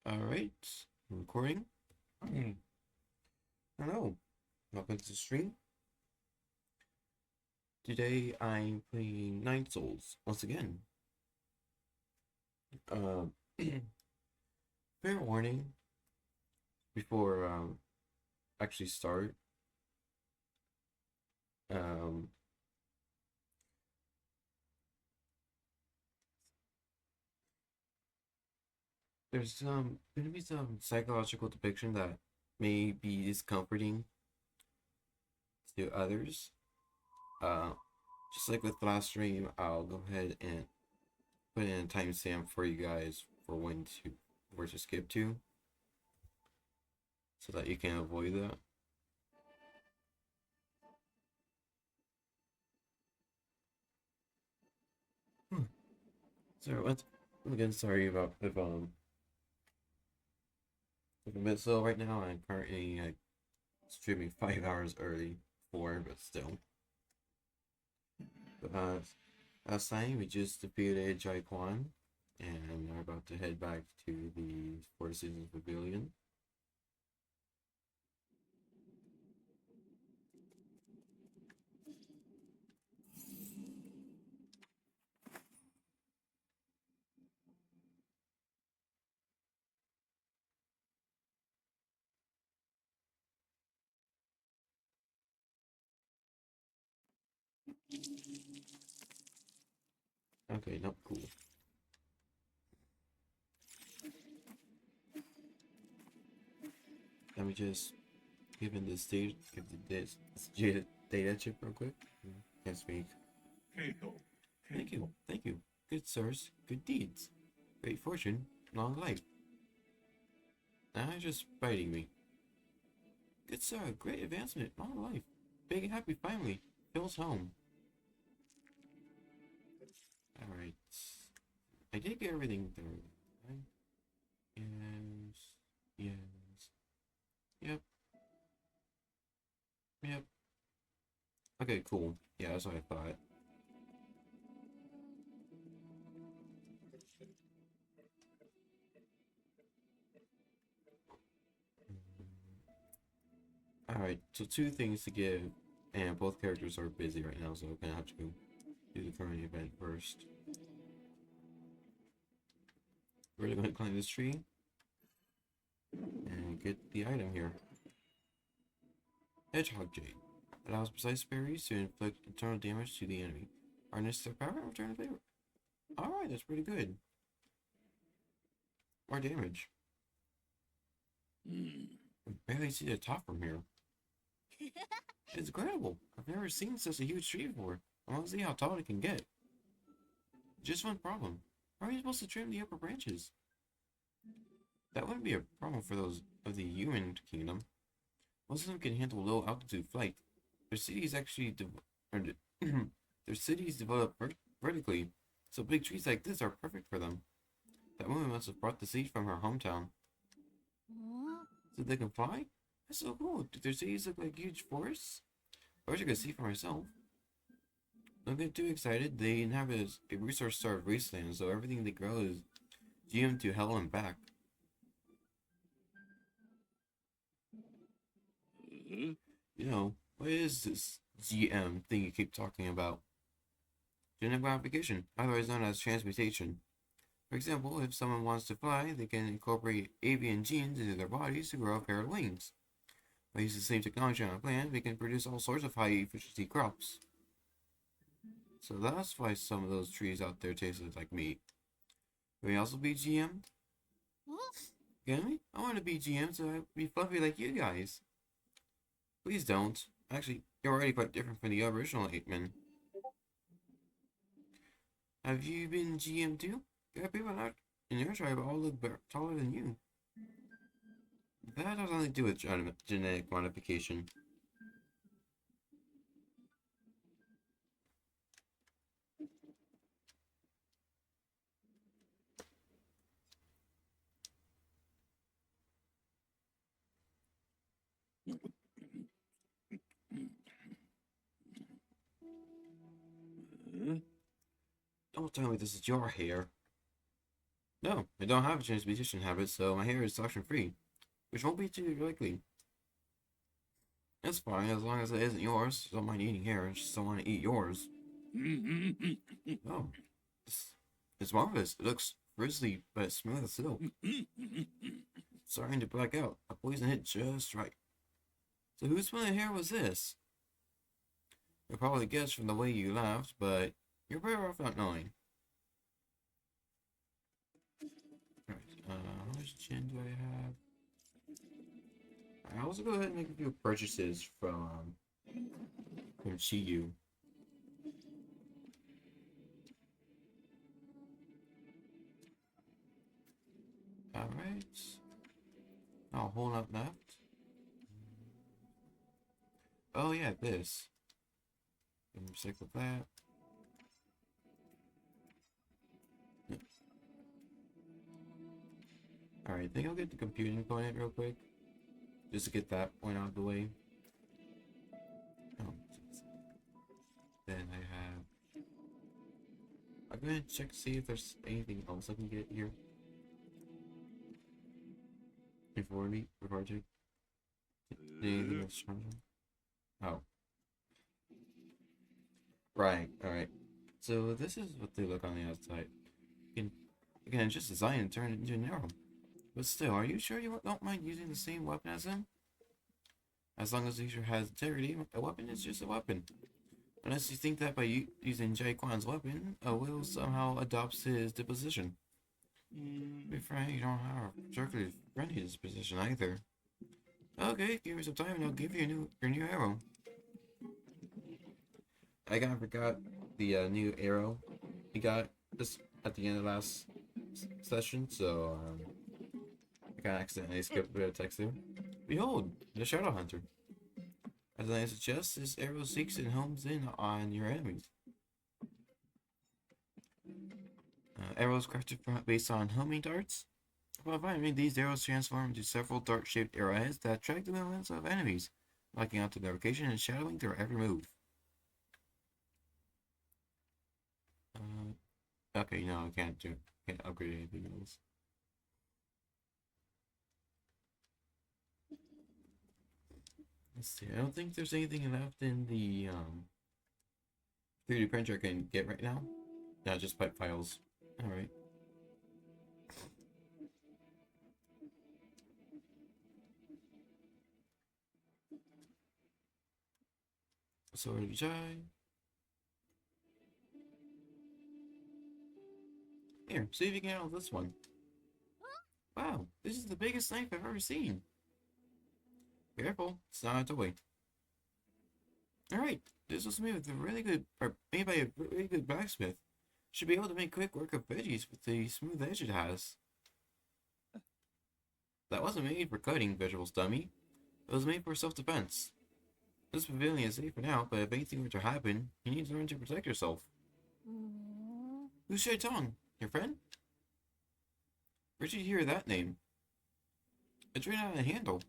Alright, recording. Hello, welcome to the stream. Today I'm playing Nine Souls once again. Uh, fair warning before actually start. Um, there's gonna be some psychological depiction that may be discomforting to others. Uh, just like with the last stream, I'll go ahead and put in a timestamp for you guys for where to skip to, so that you can avoid that. So once again, sorry about if I'm a bit slow right now. I'm currently streaming 5 hours early but still. But last time we just defeated Jai Quan, and we're about to head back to the Four Seasons Pavilion. Okay, not cool. Let me just give in this stage, this data chip real quick. Can't speak. Thank you. Good sirs, good deeds. Great fortune, long life. Now you're just biting me. Good sir, great advancement, long life. Big happy family, Phil's home. Alright. I did get everything done. Right? Yes. Yep. Yep. Okay, cool. Yeah, that's what I thought. Alright, so two things to give, and both characters are busy right now, so I'm gonna have to do the current event first. We're gonna climb this tree and get the item here. Hedgehog Jade allows precise berries to inflict internal damage to the enemy. Harness their power and return a favor. Alright, that's pretty good. More damage. I barely see the top from here. It's incredible. I've never seen such a huge tree before. I want to see how tall it can get. Just one problem. How are you supposed to trim the upper branches? That wouldn't be a problem for those of the human kingdom. Most of them can handle low altitude flight. Their cities actually their cities develop vertically, so big trees like this are perfect for them. That woman must have brought the seed from her hometown. So they can fly? That's so cool. Do their cities look like huge forests? I wish I could see for myself. Don't get too excited. They inhabit a resource-starved wasteland, so everything they grow is GM to hell and back. You know, what is this GM thing you keep talking about? Genetic modification, otherwise known as transmutation. For example, if someone wants to fly, they can incorporate avian genes into their bodies to grow a pair of wings. By using the same technology on a plant, we can produce all sorts of high-efficiency crops. So that's why some of those trees out there tasted like meat. Can we also be GM'd? Can we? I want to be GM so I'd be fluffy like you guys. Please don't. Actually, you're already quite different from the original 8-men. Have you been GM too? There are people out in your tribe all look taller than you. That has nothing to do with genetic modification. Don't tell me this is your hair. No, I don't have a transmutation habit, so my hair is toxin free, which won't be too likely. It's fine as long as it isn't yours. Don't mind eating hair, I just don't want to eat yours. Oh, it's, it's marvelous. It looks frizzly, but it's smooth as silk. Starting to black out. A poison hit just right. So whose split hair was this? You'll probably guess from the way you laughed, but you're better off not knowing. Alright, how much gin do I have? I'll also go ahead and make a few purchases from Chiyu. Alright. Now a whole lot left. Oh yeah, this. Recycle that. Alright, I think I'll get the computing point real quick. Just to get that point out of the way. Oh, then I have... I'm gonna check to see if there's anything else I can get here. Before I check. Anything else? Oh. Right, alright. So this is what they look on the outside. You can just design and turn it into an arrow. But still, are you sure you don't mind using the same weapon as him? As long as the user has integrity, a weapon is just a weapon. Unless you think that by using Jai Quan's weapon, Will somehow adopts his disposition. To be frank, you don't have a particularly friendly disposition either. Okay, give me some time and I'll give you your new arrow. I kind of forgot the new arrow he got just at the end of last session, so I kind of accidentally skipped a bit of texting. Behold, the Shadow Hunter. As I suggest, this arrow seeks and homes in on your enemies. Arrows crafted based on homing darts. While firing, these arrows transform into several dart-shaped arrowheads that attract the movements of enemies, locking onto their location and shadowing their every move. Okay, no, I can't upgrade anything else. Let's see, I don't think there's anything left in the 3D printer I can get right now. No, just pipe files. Alright. Sword of Jai. Here, see if you can handle this one. Wow, this is the biggest knife I've ever seen. Careful, it's not a toy. Alright, this was made with a really good, or made by a really good blacksmith. Should be able to make quick work of veggies with the smooth edge it has. That wasn't made for cutting, vegetables dummy. It was made for self-defense. This pavilion is safe for now, but if anything were to happen, you need to learn to protect yourself. Who's Shai Tong? Your friend? Where'd you hear that name? It's right out of the handle.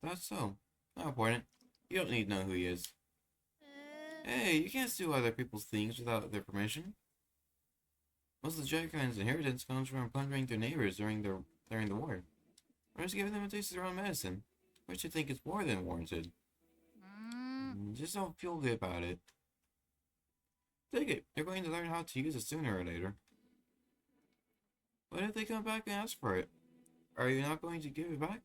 That's so. Not important. You don't need to know who he is. Hey, you can't steal other people's things without their permission. Most of the Jaikin's inheritance comes from plundering their neighbors during the war. Or just giving them a taste of their own medicine, which you think is more than warranted. Just don't feel good about it. Take it. You're going to learn how to use it sooner or later. What if they come back and ask for it? Are you not going to give it back?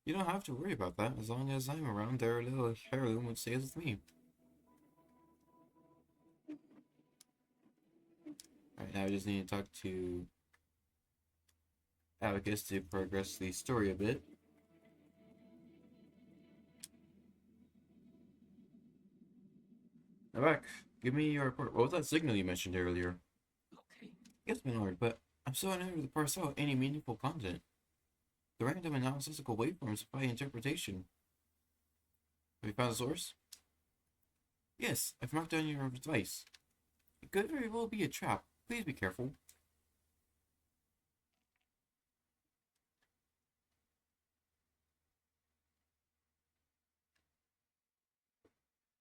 You don't have to worry about that. As long as I'm around, their little heirloom would stay with me. Alright, now I just need to talk to Abacus to progress the story a bit. Now back, give me your report. What was that signal you mentioned earlier? Okay. Yes, my lord, but I'm so unable to parse out any meaningful content. The random and nonsensical waveforms by interpretation. Have you found the source? Yes, I've marked down your device. It could very well be a trap. Please be careful.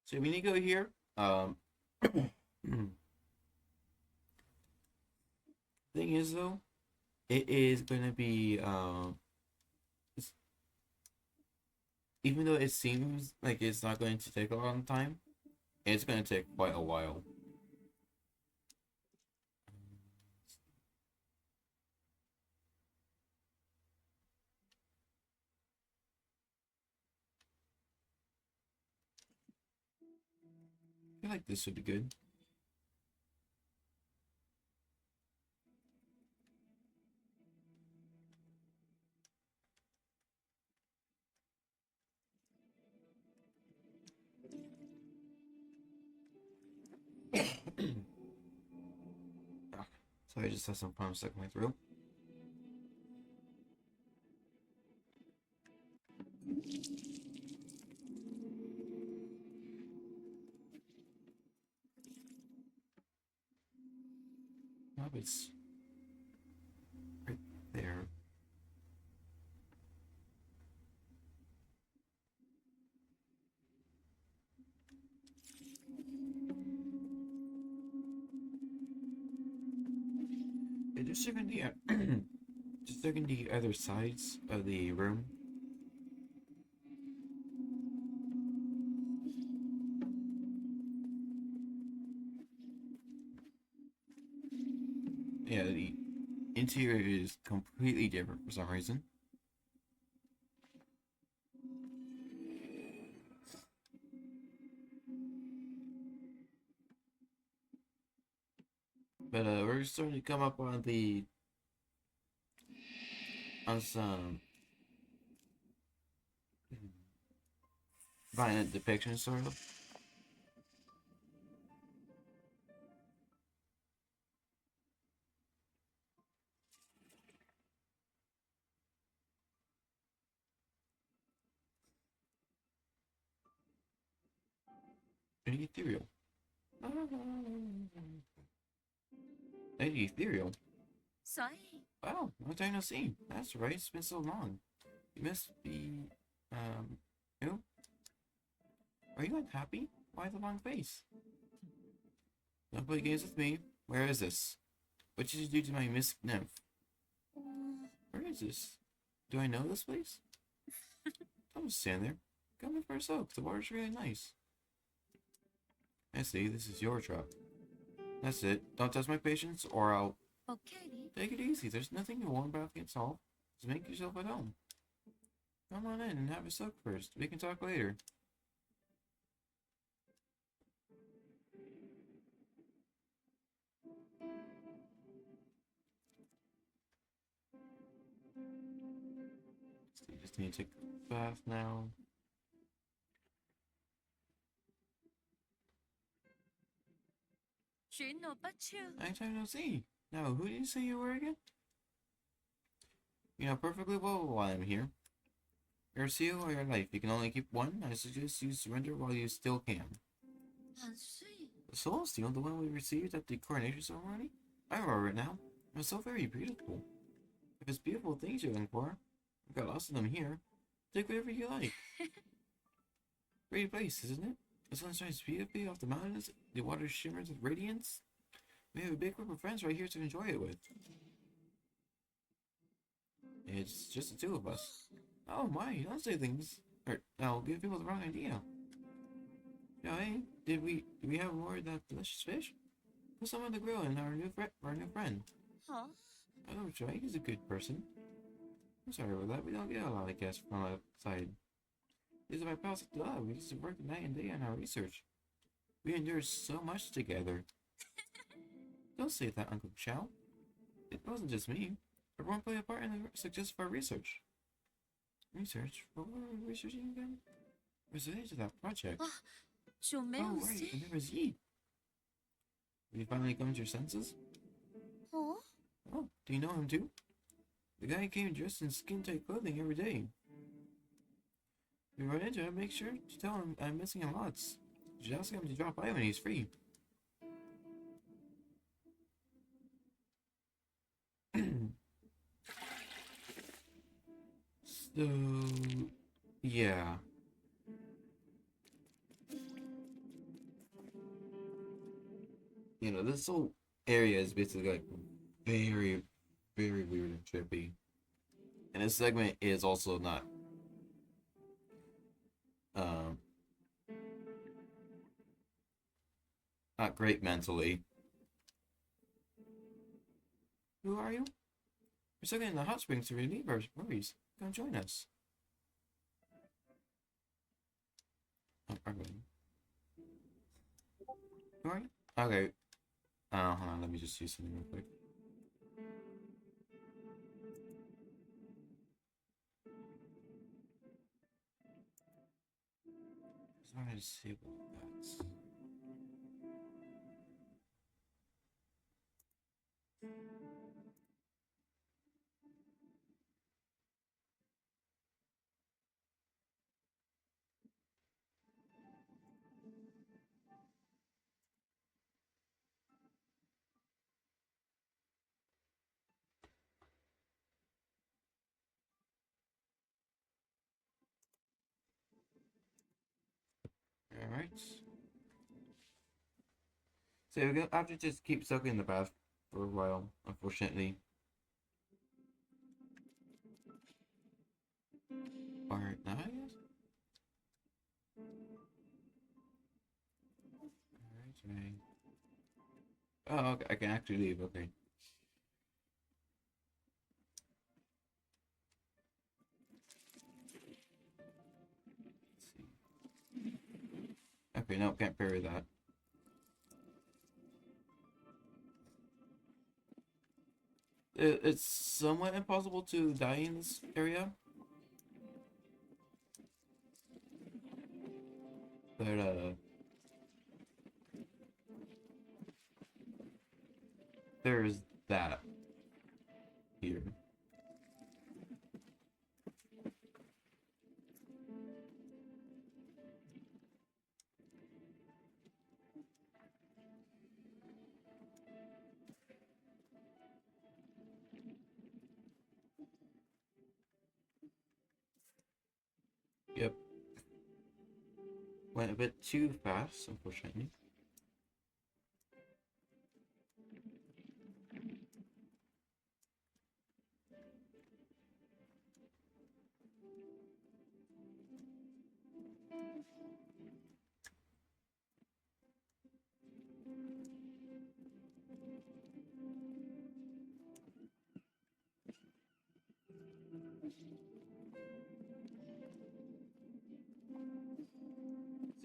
So we need to go here. Thing is though, it is gonna be even though it seems like it's not going to take a long time, it's gonna take quite a while. I feel like this would be good. Ah, sorry, I just had some problems stuck in my throat. Oh, it's right there. Yeah, just checking the just checking the other sides of the room. Yeah, the interior is completely different for some reason. But we're starting to come up on some violent depictions, sort of. Very ethereal. Very ethereal. 所以 Wow, long time no see. That's right, it's been so long. You must be, who? Are you unhappy? Why the long face? Don't play games with me. Where is this? What did you do to my Miss Nymph? Where is this? Do I know this place? Don't just stand there. Come in for a soak. The water's really nice. I see, this is your trap. That's it. Don't test my patience, or I'll... 오케이. Take it easy. There's nothing to worry about can solve. Just make yourself at home. Come on in and have a soak first. We can talk later. You just need to take a bath now. Long time no see. Now, who did you say you were again? You know perfectly well why I'm here. Your seal or your life. You can only keep one. I suggest you surrender while you still can. The soul seal, the one we received at the coronation ceremony? I remember it now. It was so very beautiful. If it's beautiful things you're looking for, I've got lots of them here. Take whatever you like. Pretty place, isn't it? The sun shines beautifully off the mountains, the water shimmers with radiance. We have a big group of friends right here to enjoy it with. It's just the two of us. Oh my, don't say things. Or, I'll give people the wrong idea. Yeah, hey, did we have more of that delicious fish? Put some on the grill and our new friend. Huh? I know Jake is a good person. I'm sorry about that. We don't get a lot of guests from outside. These are my pals at the lab. We used to work night and day on our research. We endured so much together. Don't say that, Uncle Chow. It wasn't just me. Everyone played a part in the success of our research. Research? What were we researching again? It was related to that project. 좀 Oh, right. And there was Yi. Did you finally come to your senses? 어? Oh, do you know him too? The guy came dressed in skin-tight clothing every day. If you run into him, make sure to tell him I'm missing him lots. You should ask him to drop by when he's free. So, yeah. You know, this whole area is basically like very, very weird and trippy. And this segment is also um not great mentally. Who are you? We're stuck in the hot springs to relieve our worries. Come join us. Oh, okay. Who are you? Okay. Hold on. Let me just see something real quick. So I disable that. Alright. So we're gonna have to just keep soaking in the bath for a while, unfortunately. Alright, now I guess? Alright. Oh, okay, I can actually leave, okay. Let's see. Okay, no, can't parry that. It's somewhat impossible to die in this area. But, there's that here. Yep. Went a bit too fast, unfortunately.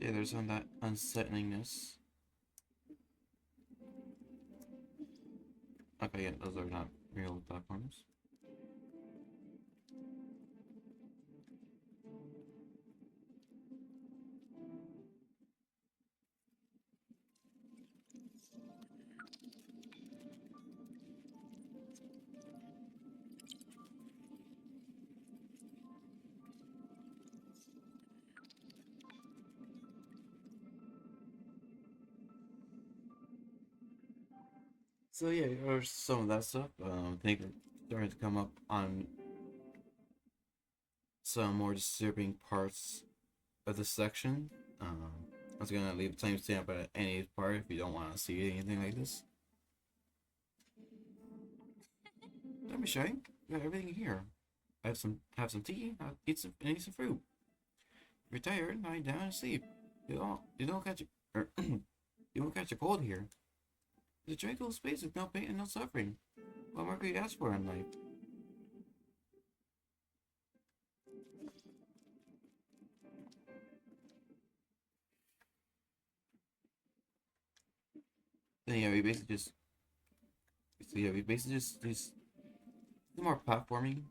So yeah, there's on that unsettlingness. Okay, yeah, those are not real platforms. So yeah, there's some of that stuff. I think we're starting to come up on some more disturbing parts of the section. I was gonna leave a timestamp at any part if you don't want to see anything like this. Don't be shy. We got everything here. Have some tea. Eat some fruit. If you're tired, lie down and sleep. You don't catch you won't catch a cold here. It's a tranquil space with no pain and no suffering. What more could you ask for in life? Then yeah, we basically just more platforming.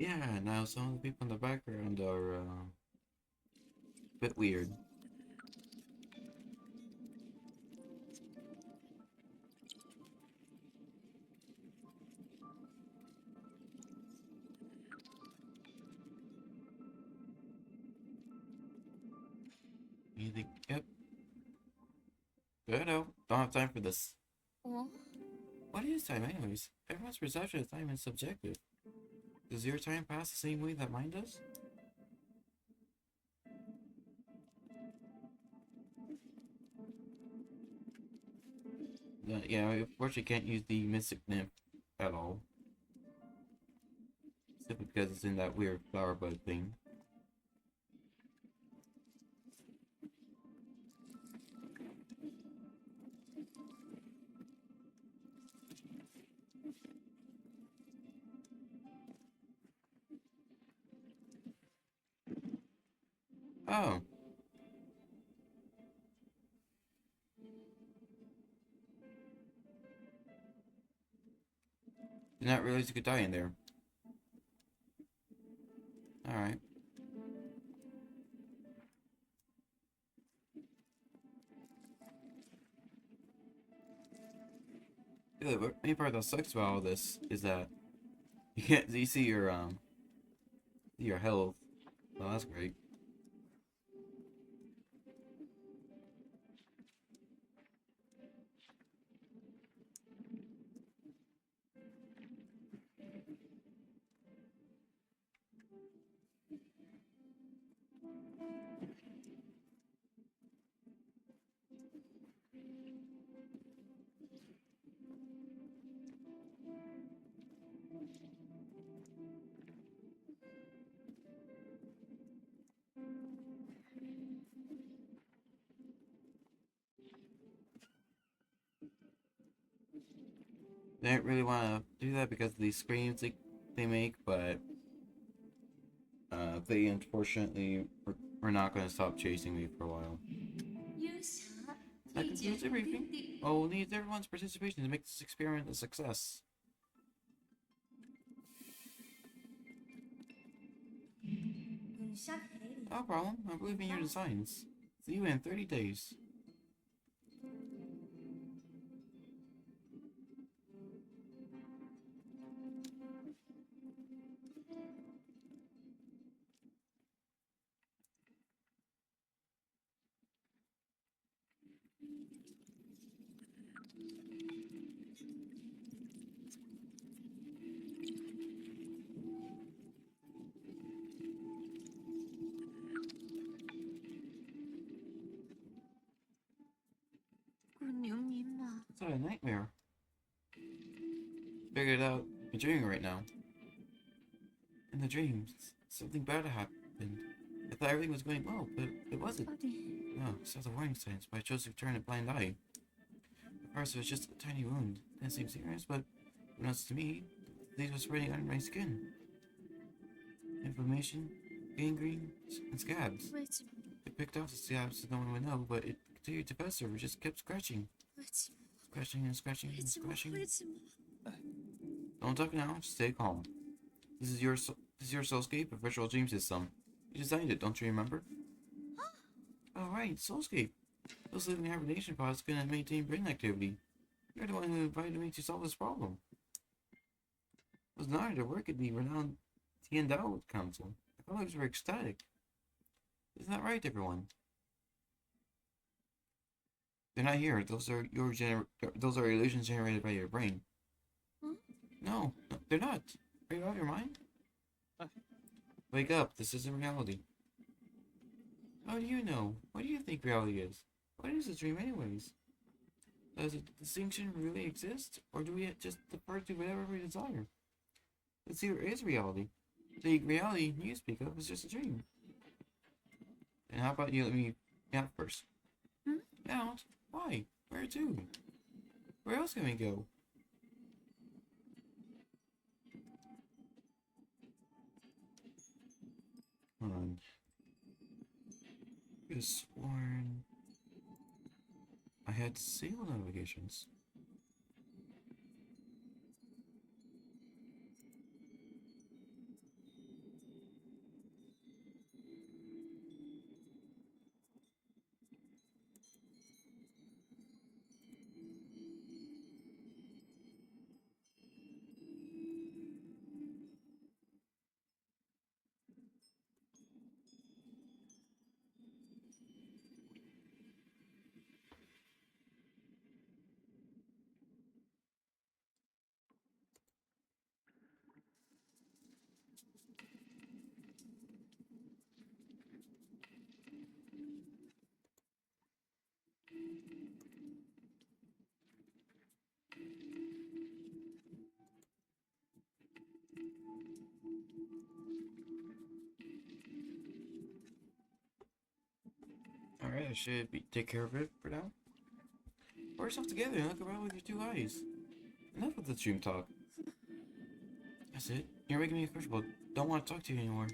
Yeah, now some of the people in the background are a bit weird. Anything? Yep. Good. No, don't have time for this. 哦，What is time, anyways? Everyone's perception of time is subjective. Does your time pass the same way that mine does? Yeah, of course you can't use the Mystic Nymph at all. Simply because it's in that weird flower bud thing. Oh. Did not realize you could die in there. Alright. Yeah, the main part that sucks about all this is that you see your health. Well, that's great. They didn't really want to do that because of these screams they make, but they unfortunately were not going to stop chasing me for a while. 游侠 That 缔结 concludes the 约 briefing. 定。 Well, we'll need everyone's participation to make this experiment a success. 女侠凯莉， No problem. I believe in your designs. See you in 30 days. It's not a nightmare. Figured out I'm dreaming right now. In the dreams, something bad happened. I thought everything was going well, but it wasn't. 到底 No, I saw the warning signs, but I chose to turn a blind eye. At first, it was just a tiny wound. Didn't seem serious, but unbeknownst to me, the disease was spreading under my skin. Inflammation, gangrene, and scabs. 为什么？ I picked off the scabs so no one would know, but it continued to fester. It just kept scratching. 为什么？ Scratching and scratching 为 and 什么？ scratching. 为什么？ Don't talk now, stay calm. This is your Soulscape, a virtual dream system. You designed it, don't you remember? Oh right, Soulscape. Those living hibernation pods couldn't maintain brain activity. You're the one who invited me to solve this problem. It was an honor to work at the renowned Tiandao Council. My colleagues were ecstatic. Isn't that right, everyone? They're not here. Those are illusions generated by your brain. Huh? No, they're not. Are you out of your mind? Wake up. This isn't reality. How do you know? What do you think reality is? What is a dream anyways? Does a distinction really exist? Or do we just defer to whatever we desire? Let's see, there is reality. The reality you speak of is just a dream. And how about you let me out first? Hmm? Out? Why? Where to? Where else can we go? Hold on. I could have sworn I had disabled notifications. Alright, I should take care of it for now. Put yourself together and look around with your two eyes. Enough with the stream talk. That's it. You're making me uncomfortable. Don't want to talk to you anymore.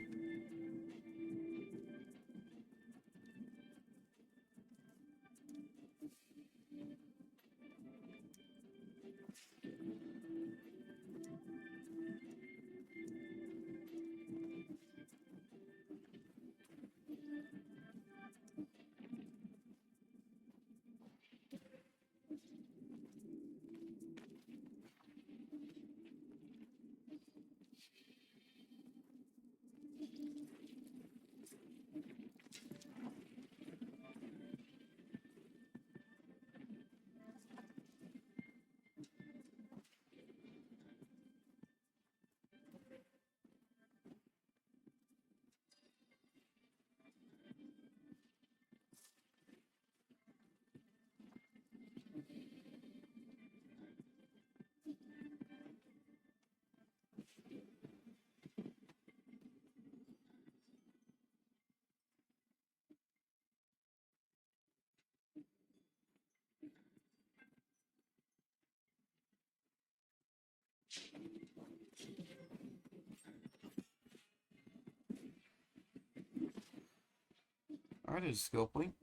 Alright, there's a skill point.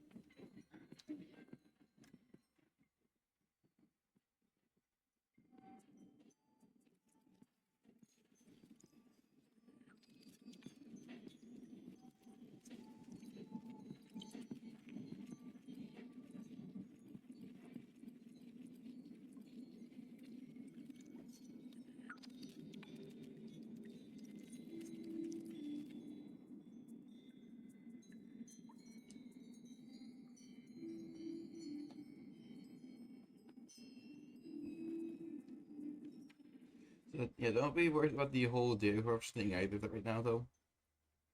So, yeah, don't be worried about the whole data corruption thing either right now, though.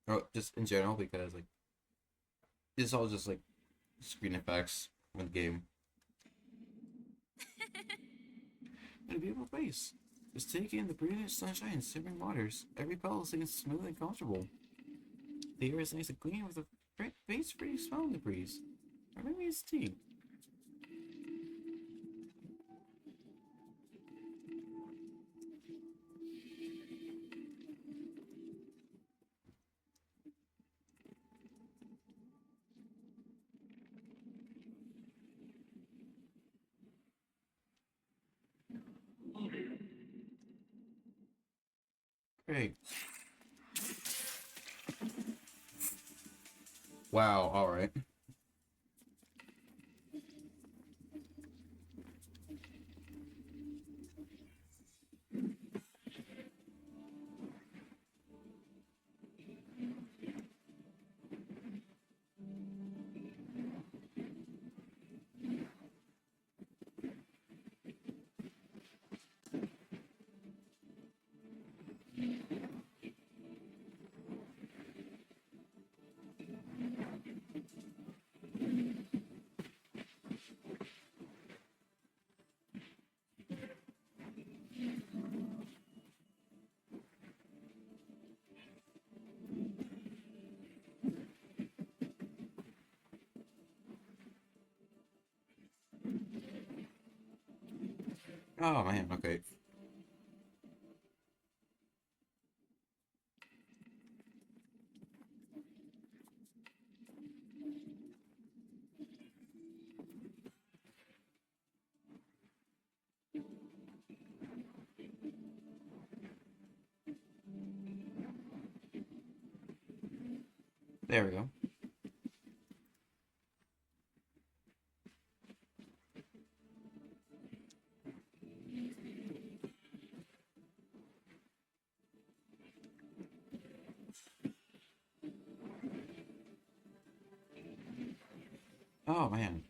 Or just in general, because, like, it's all just, like, screen effects from the game. And a beautiful place. Just take in the brilliant sunshine and simmering waters. Every puddle seems smooth and comfortable. The air is nice and clean with a faint, pretty smell in the breeze. Or maybe it's tea. Great. Wow, alright. Oh man, okay. There we go. Oh man.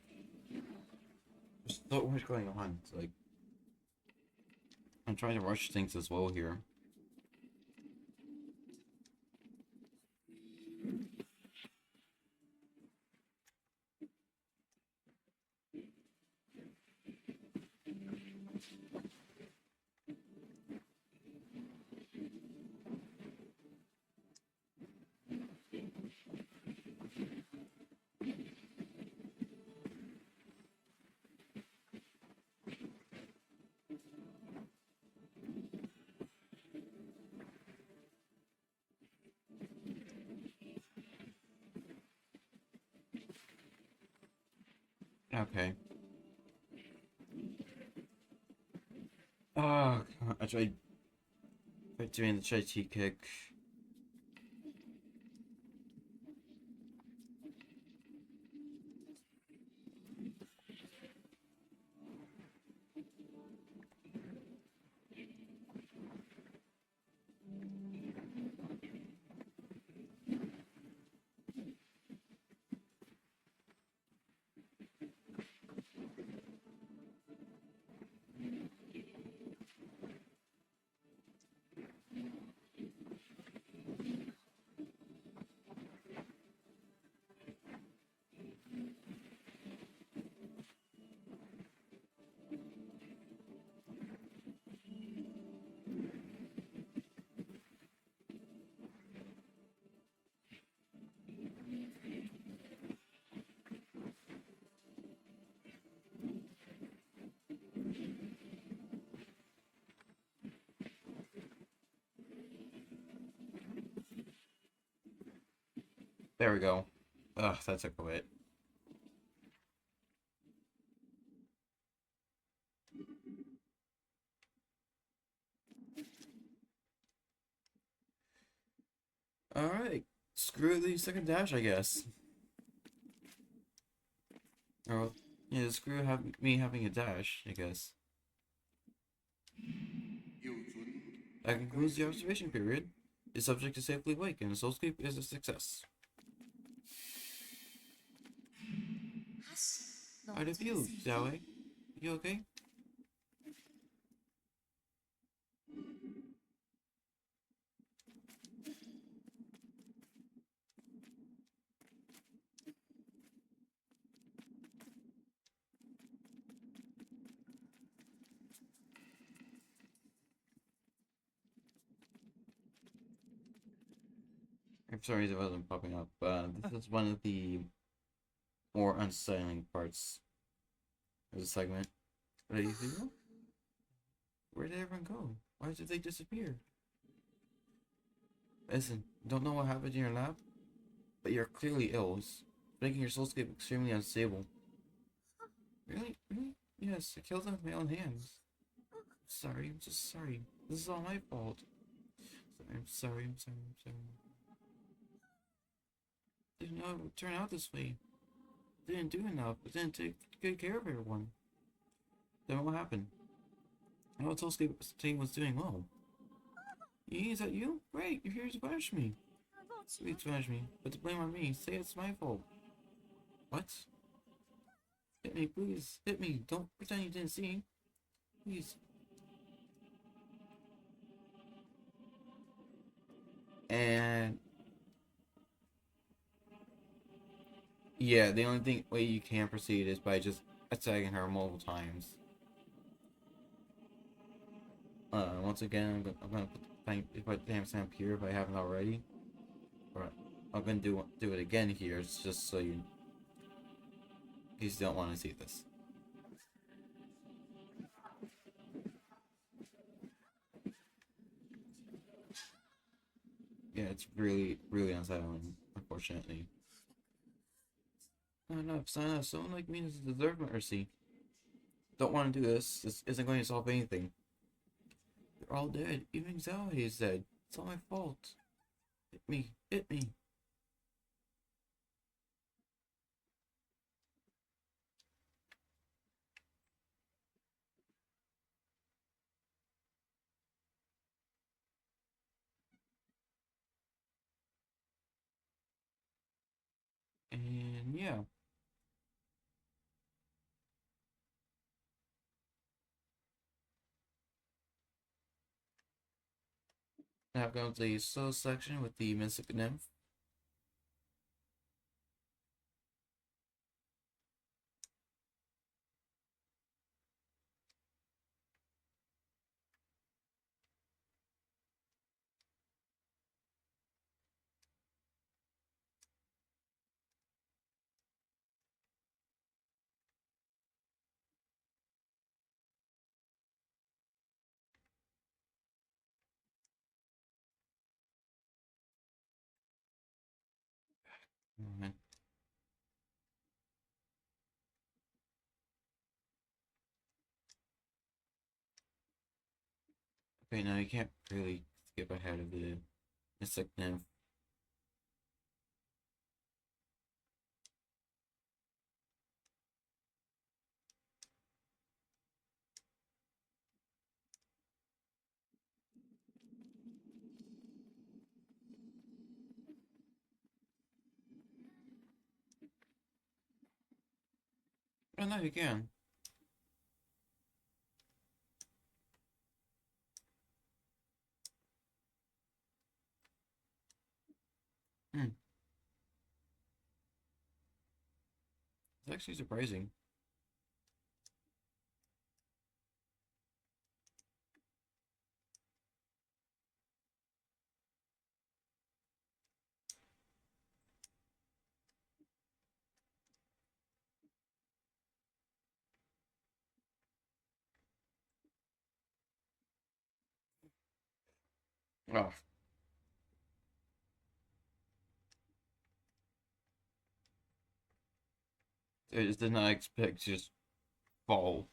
There's so much going on. It's like I'm trying to rush things as well here. Okay. Oh, I tried doing the chai tea kick. There we go. Ugh, that took a bit. Alright. Screw the second dash, I guess. Or, yeah, me having a dash, I guess. That concludes the observation period. The subject is safely awake, and the soulscape is a success. 阿喜， How do you feel, Xiaowei? You okay? I'm sorry it wasn't popping up. This is one of the more unsettling parts of the segment. What do you feel? Where did everyone go? Why did they disappear? Listen, don't know what happened in your lab, but you're clearly ill, making your soulscape extremely unstable. Really? Really? Yes, I killed them with my own hands. Sorry, I'm just sorry. This is all my fault. I'm sorry, I'm sorry, I'm sorry. Didn't know it would turn out this way. Didn't do enough. I didn't take good care of everyone. Then what happened? I was told team was doing well. Is that you? Great, you're here to punish me. 抱歉， Please punish me, but to blame on me. Say it's my fault. What? Hit me, please. Hit me. Don't pretend you didn't see. Please. And yeah, the only way you can proceed is by just attacking her multiple times. Once again, I'm gonna put the timestamp here if I haven't already. But I'm gonna do it again here, just so you don't want to see this. Yeah, it's really, really unsettling, unfortunately. Not enough, sign up. Someone like me doesn't deserve mercy. Don't want to do this. This isn't going to solve anything. They're all dead. Even Zhao is dead. It's all my fault. Hit me. Hit me. And yeah. Now comes the soul section with the Mystic Nymph. Okay, now you can't really skip ahead of the insect nymph. Oh no, you can. Hmm. It's actually surprising. Oh, I just did not expect to just fall.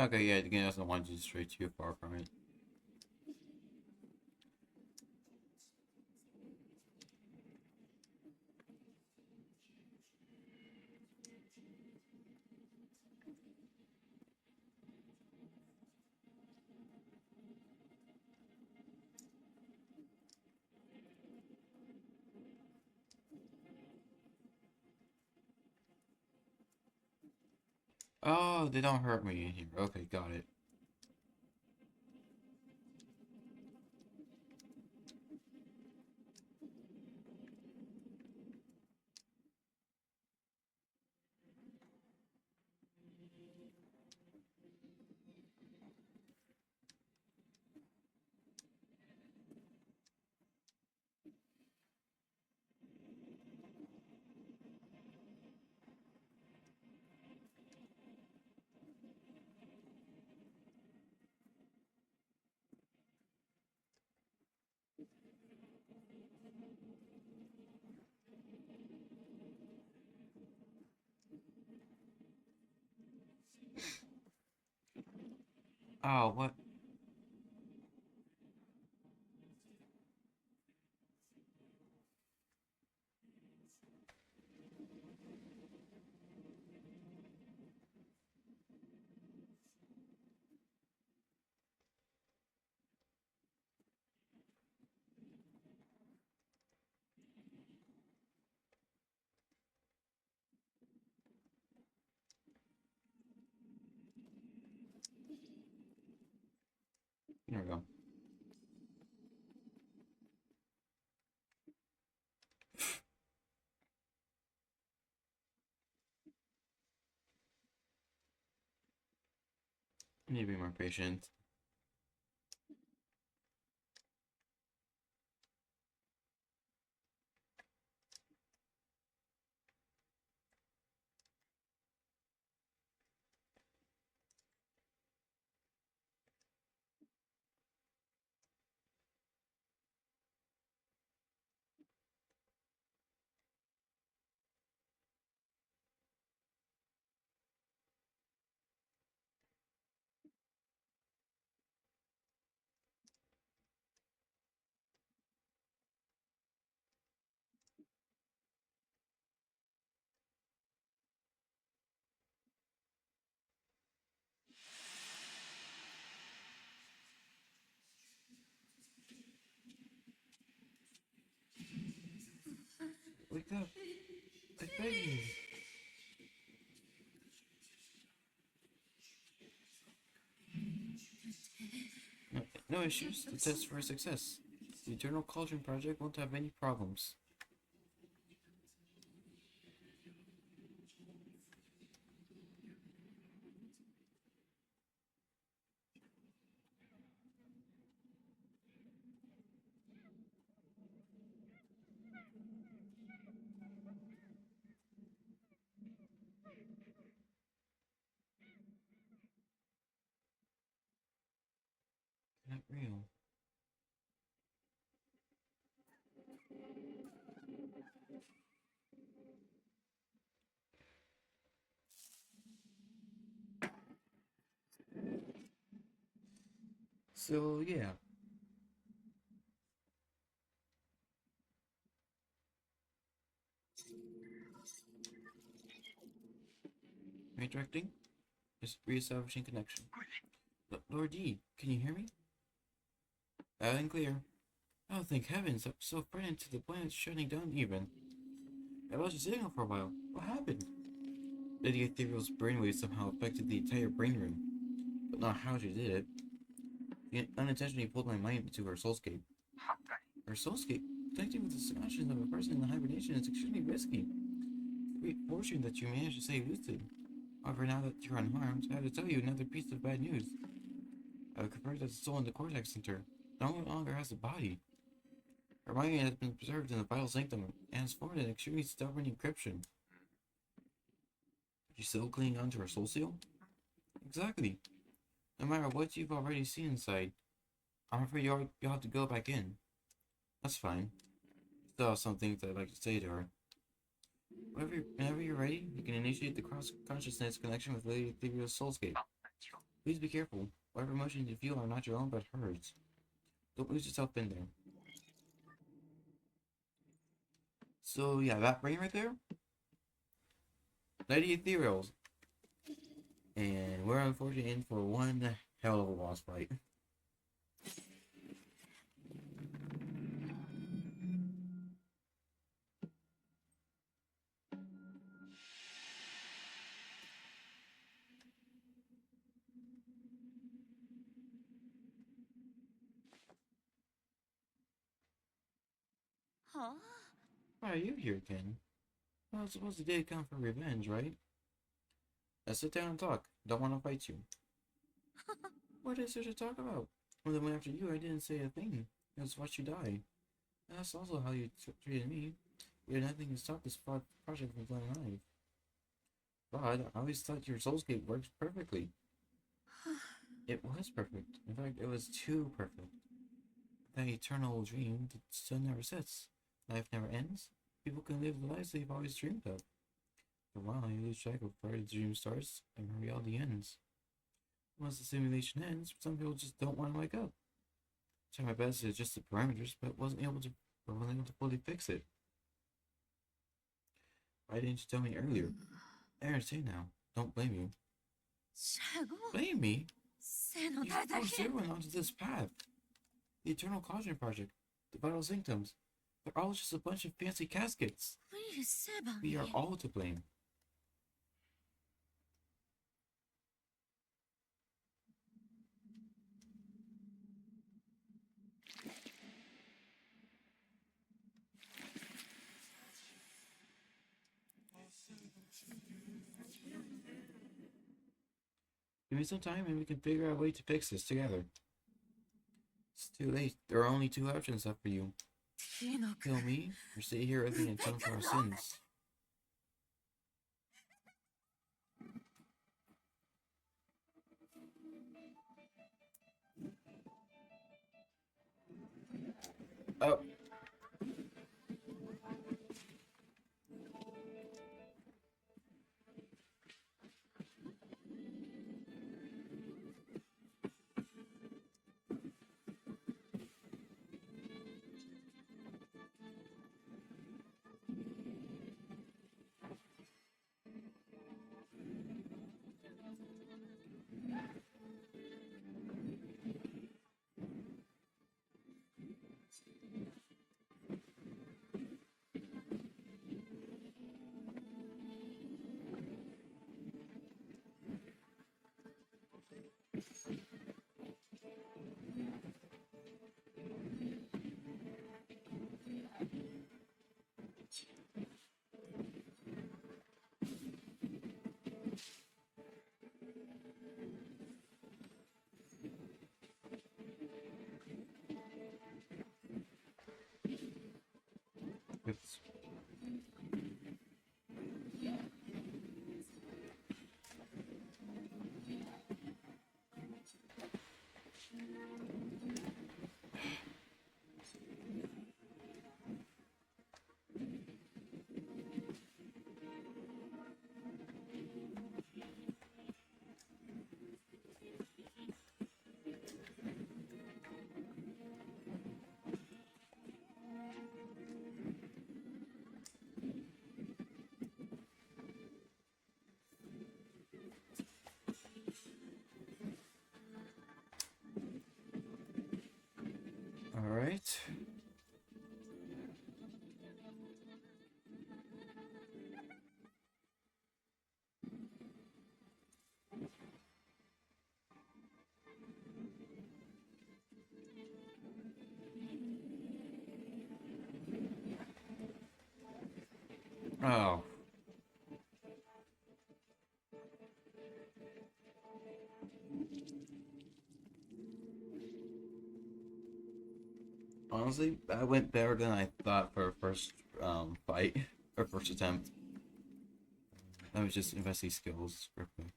Okay, yeah, the game doesn't want you to stray too far from it. Oh, they don't hurt me in here. Okay, got it. Oh, what? There we go. I need to be more patient. Wake up! I beg you! No, no issues. The test for success. The Eternal Cauldron Project won't have any problems. Not real. So, yeah. Redirecting? Just reestablishing connection. Lord D, can you hear me? Loud and clear. Oh, thank heavens, I'm so frightened to the planet's shutting down even. I lost your signal for a while. What happened? Lady Ethereal's brainwaves somehow affected the entire brain room. But not how she did it. She unintentionally pulled my mind into her soulscape. Her soulscape? Connecting with the consciousness of a person in hibernation is extremely risky. Great fortune that you managed to stay lucid. However, now that you're unharmed, I have to tell you another piece of bad news. I have confirmed that the soul in the Cortex Center no longer has a body. Her mind has been preserved in the Vital Sanctum and has formed an extremely stubborn encryption. But you still cling on to her soul seal? Exactly. No matter what you've already seen inside, I'm afraid you'll have to go back in. That's fine. Still have some things I'd like to say to her. Whenever you're ready, you can initiate the cross-consciousness connection with Lady Ethereal's soulscape. Please be careful. Whatever emotions you feel are not your own but hers. Don't lose yourself in there. So yeah, that brain right there, Lady Ethereal's. And we're unfortunately in for one hell of a boss fight. Huh? Why are you here, Ken? Well, I suppose the day come for revenge, right? Let's sit down and talk. Don't want to fight you. What is there to talk about? When I went after you, I didn't say a thing. I just watched you die. And that's also how you treated me. You had nothing to stop this project from going live. But I always thought your soulscape worked perfectly. It was perfect. In fact, it was too perfect. That eternal dream, the sun never sets. Life never ends. People can live the lives they've always dreamed of. For a while, you lose track of where the dream starts and where reality ends. Once the simulation ends, some people just don't want to wake up. I tried my best to adjust the parameters, but wasn't able to fully fix it. Why didn't you tell me earlier? I understand now. Don't blame you. シャゴ Blame me? 背の You 誰だ forced け everyone onto this path. The Eternal Cauldron Project, the Vital Sanctums, they're all just a bunch of fancy caskets. 許せば We are all to blame. Give me some time and we can figure out a way to fix this together. It's too late. There are only two options left for you. キノ Kill 君 me, or stay here with me and atone for our sins. Oh. It's... All right. Oh. Honestly, that went better than I thought for a first fight or first attempt. That was just investing skills real quick.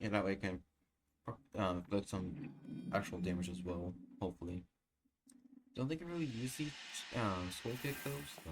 Yeah, that way I can get some actual damage as well, hopefully. Don't think I really use the skull kick though, so.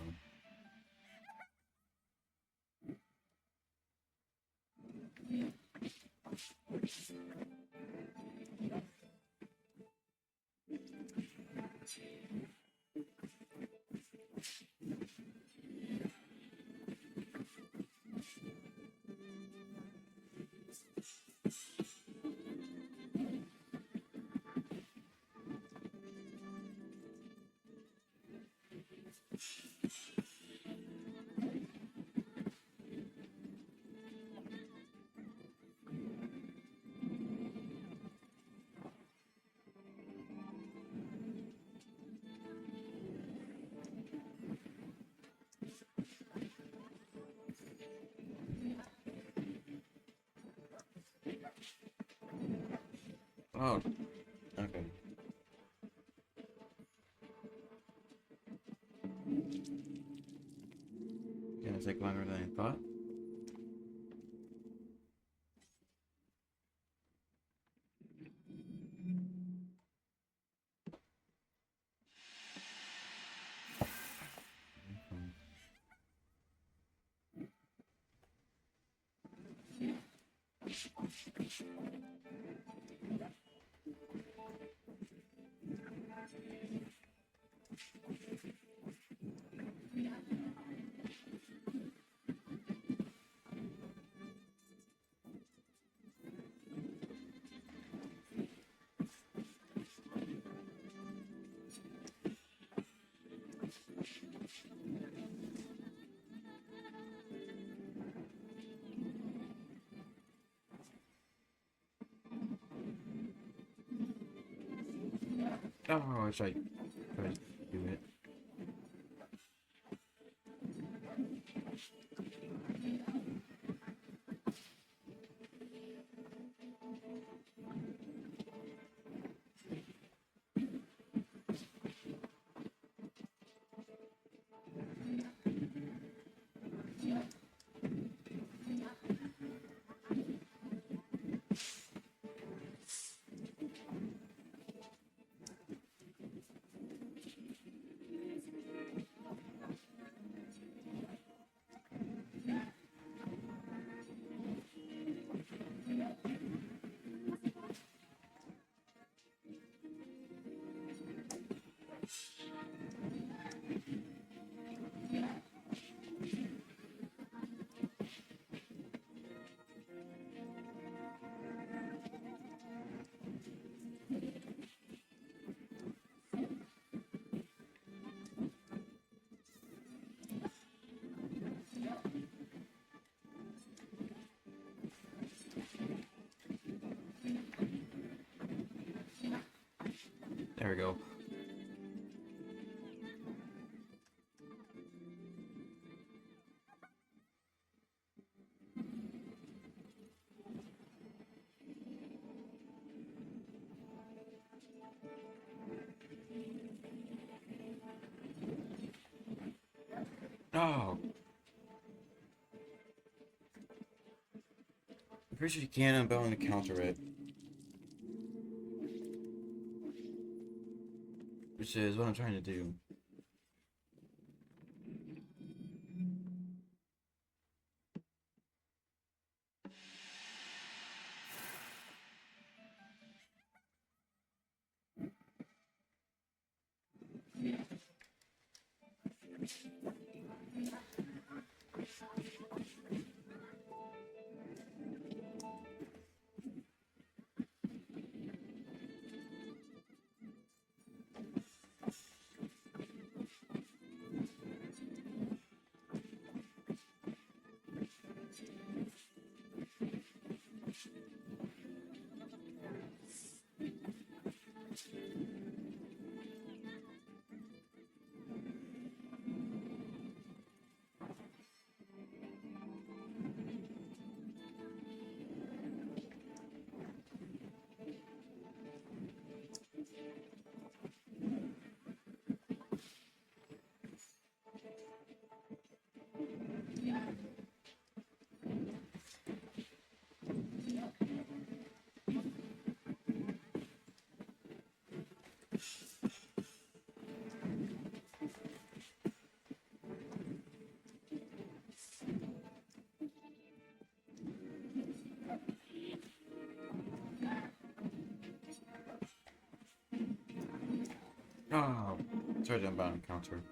Oh, okay. Gonna take longer than I thought. Oh, I tried to do it. There we go. Oh, I'm pretty sure you can't unbound to counter it. Which is what I'm trying to do. Oh, sorry to unbound counter.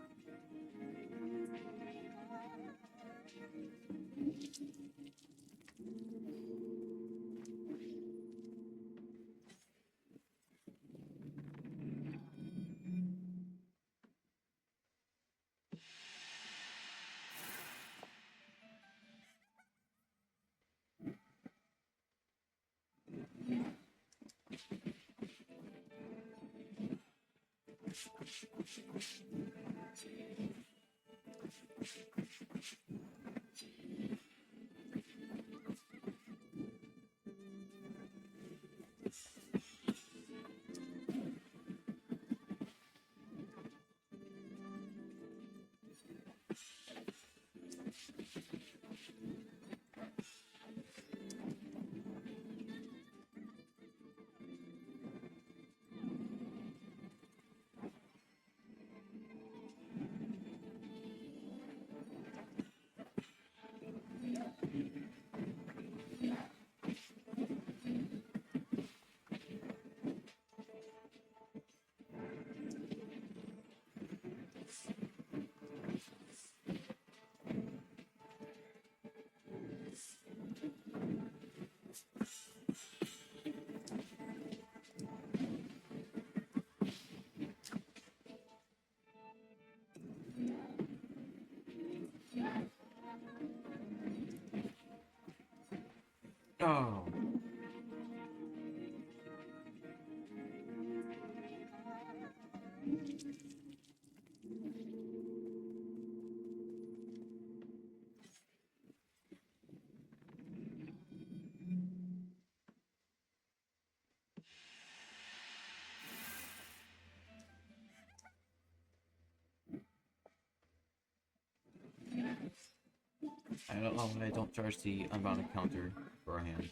I don't know why I don't charge the unbound encounter for a hand.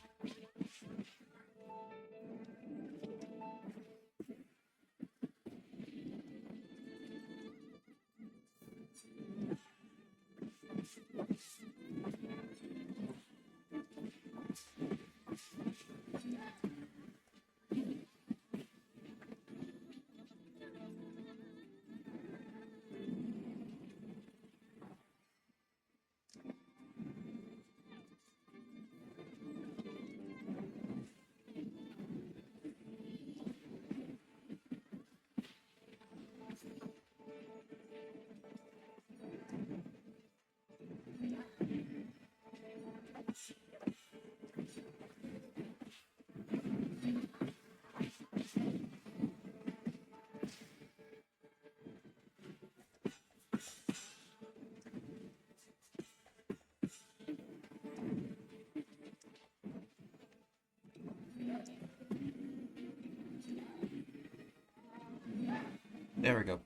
There we go.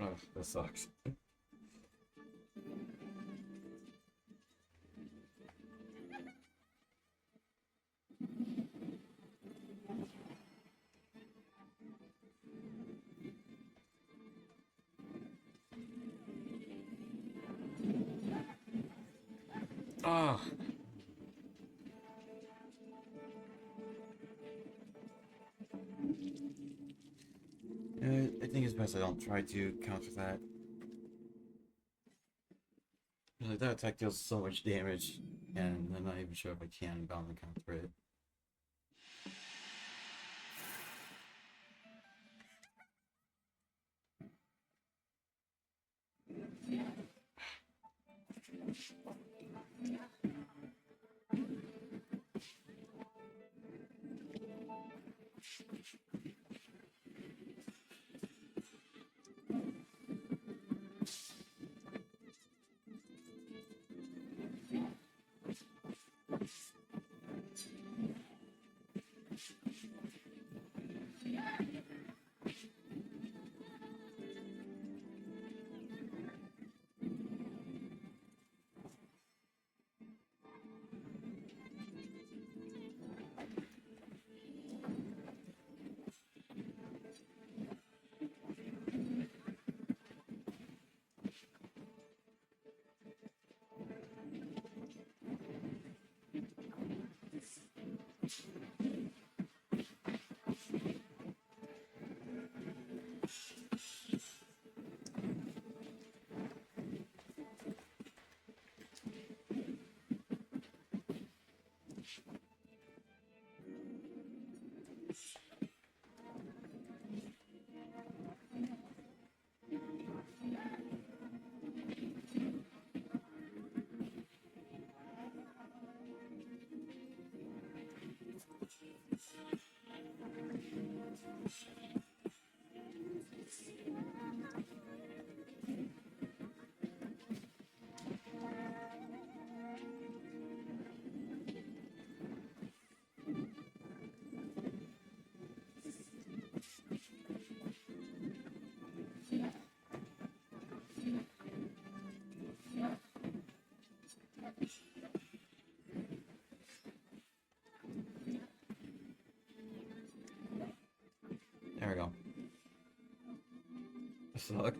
Oh, that sucks. Ah. I think it's best I don't try to counter that. Like, that attack deals so much damage, and I'm not even sure if I can bound and counter it. There we go. That sucked.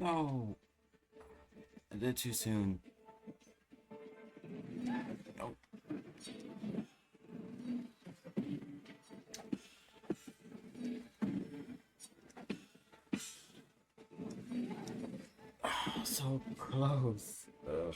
No! I did too soon. No. Oh, so close. Ugh.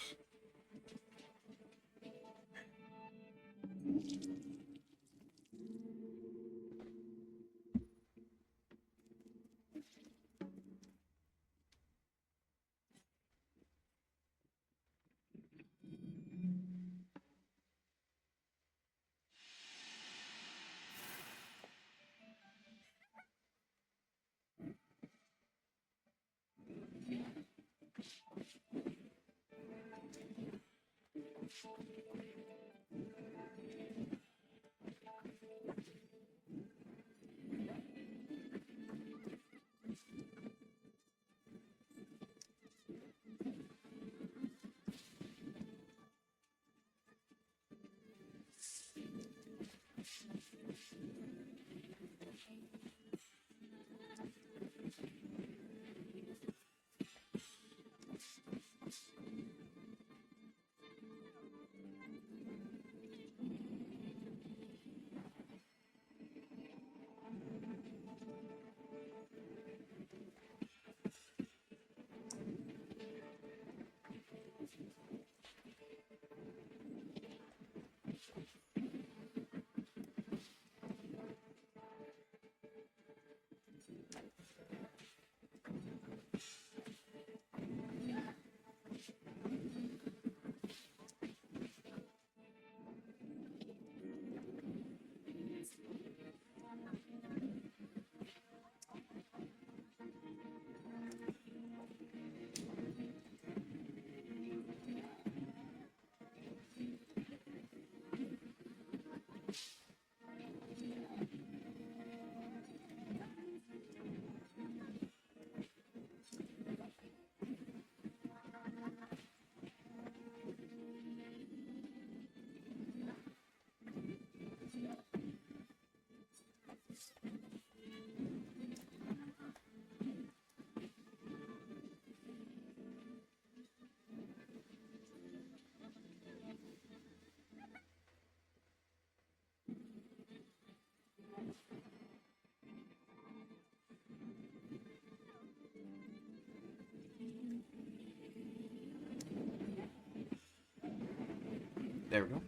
There we go.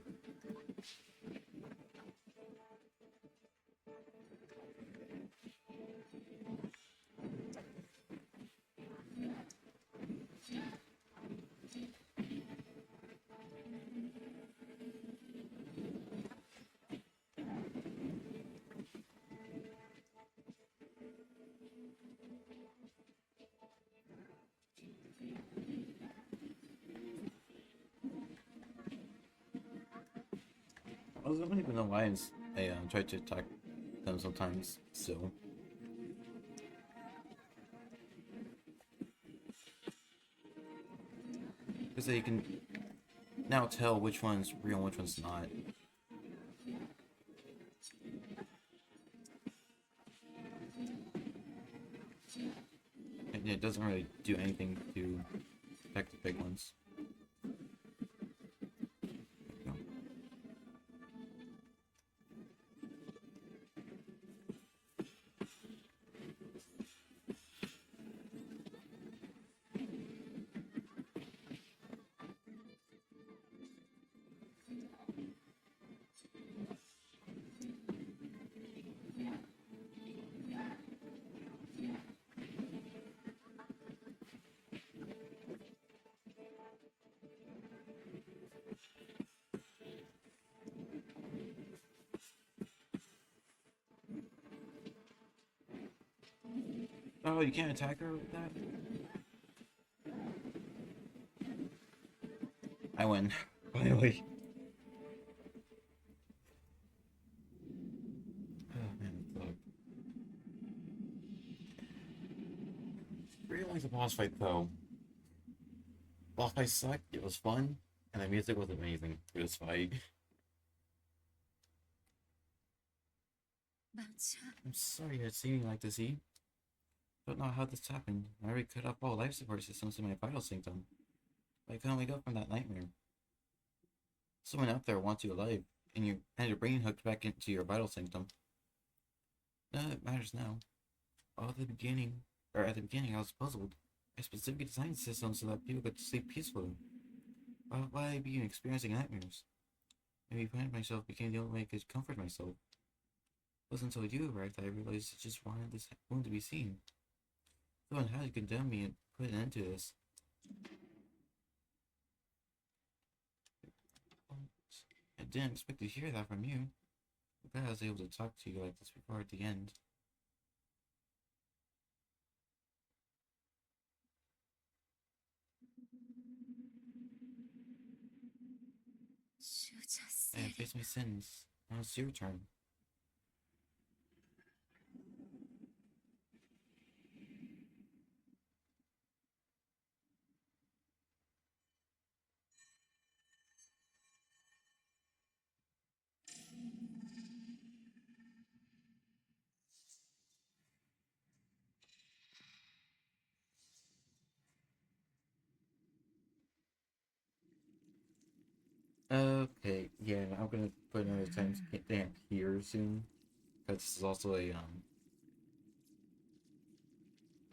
I don't even know why I try to attack them sometimes still. Because they can now tell which one's real and which one's not. And it doesn't really do anything to protect the big ones. No. Oh, you can't attack her with that? I win. Finally. Oh man, it sucked. Really like the boss fight though. Boss fight sucked, it was fun, and the music was amazing for this fight. バンちゃん I'm sorry it's seeming like this, E. Don't know how this happened. I already cut off all life support systems in my vital sanctum. But I couldn't wake up from that nightmare. Someone out there wants you alive, and you had your brain hooked back into your vital sanctum. None of it matters now. At the beginning, I was puzzled. I specifically designed the system so that people could sleep peacefully. Why would I be experiencing nightmares? Maybe finding myself became the only way I could comfort myself. It wasn't until you arrived that I realized I just wanted this wound to be seen. Someone had to condemn me and put an end to this. I didn't expect to hear that from you. I'm glad I was able to talk to you like this before at the end. I have faced my sins. Now it's your turn. Okay, yeah, I'm gonna put another time stamp here soon. Because this is also a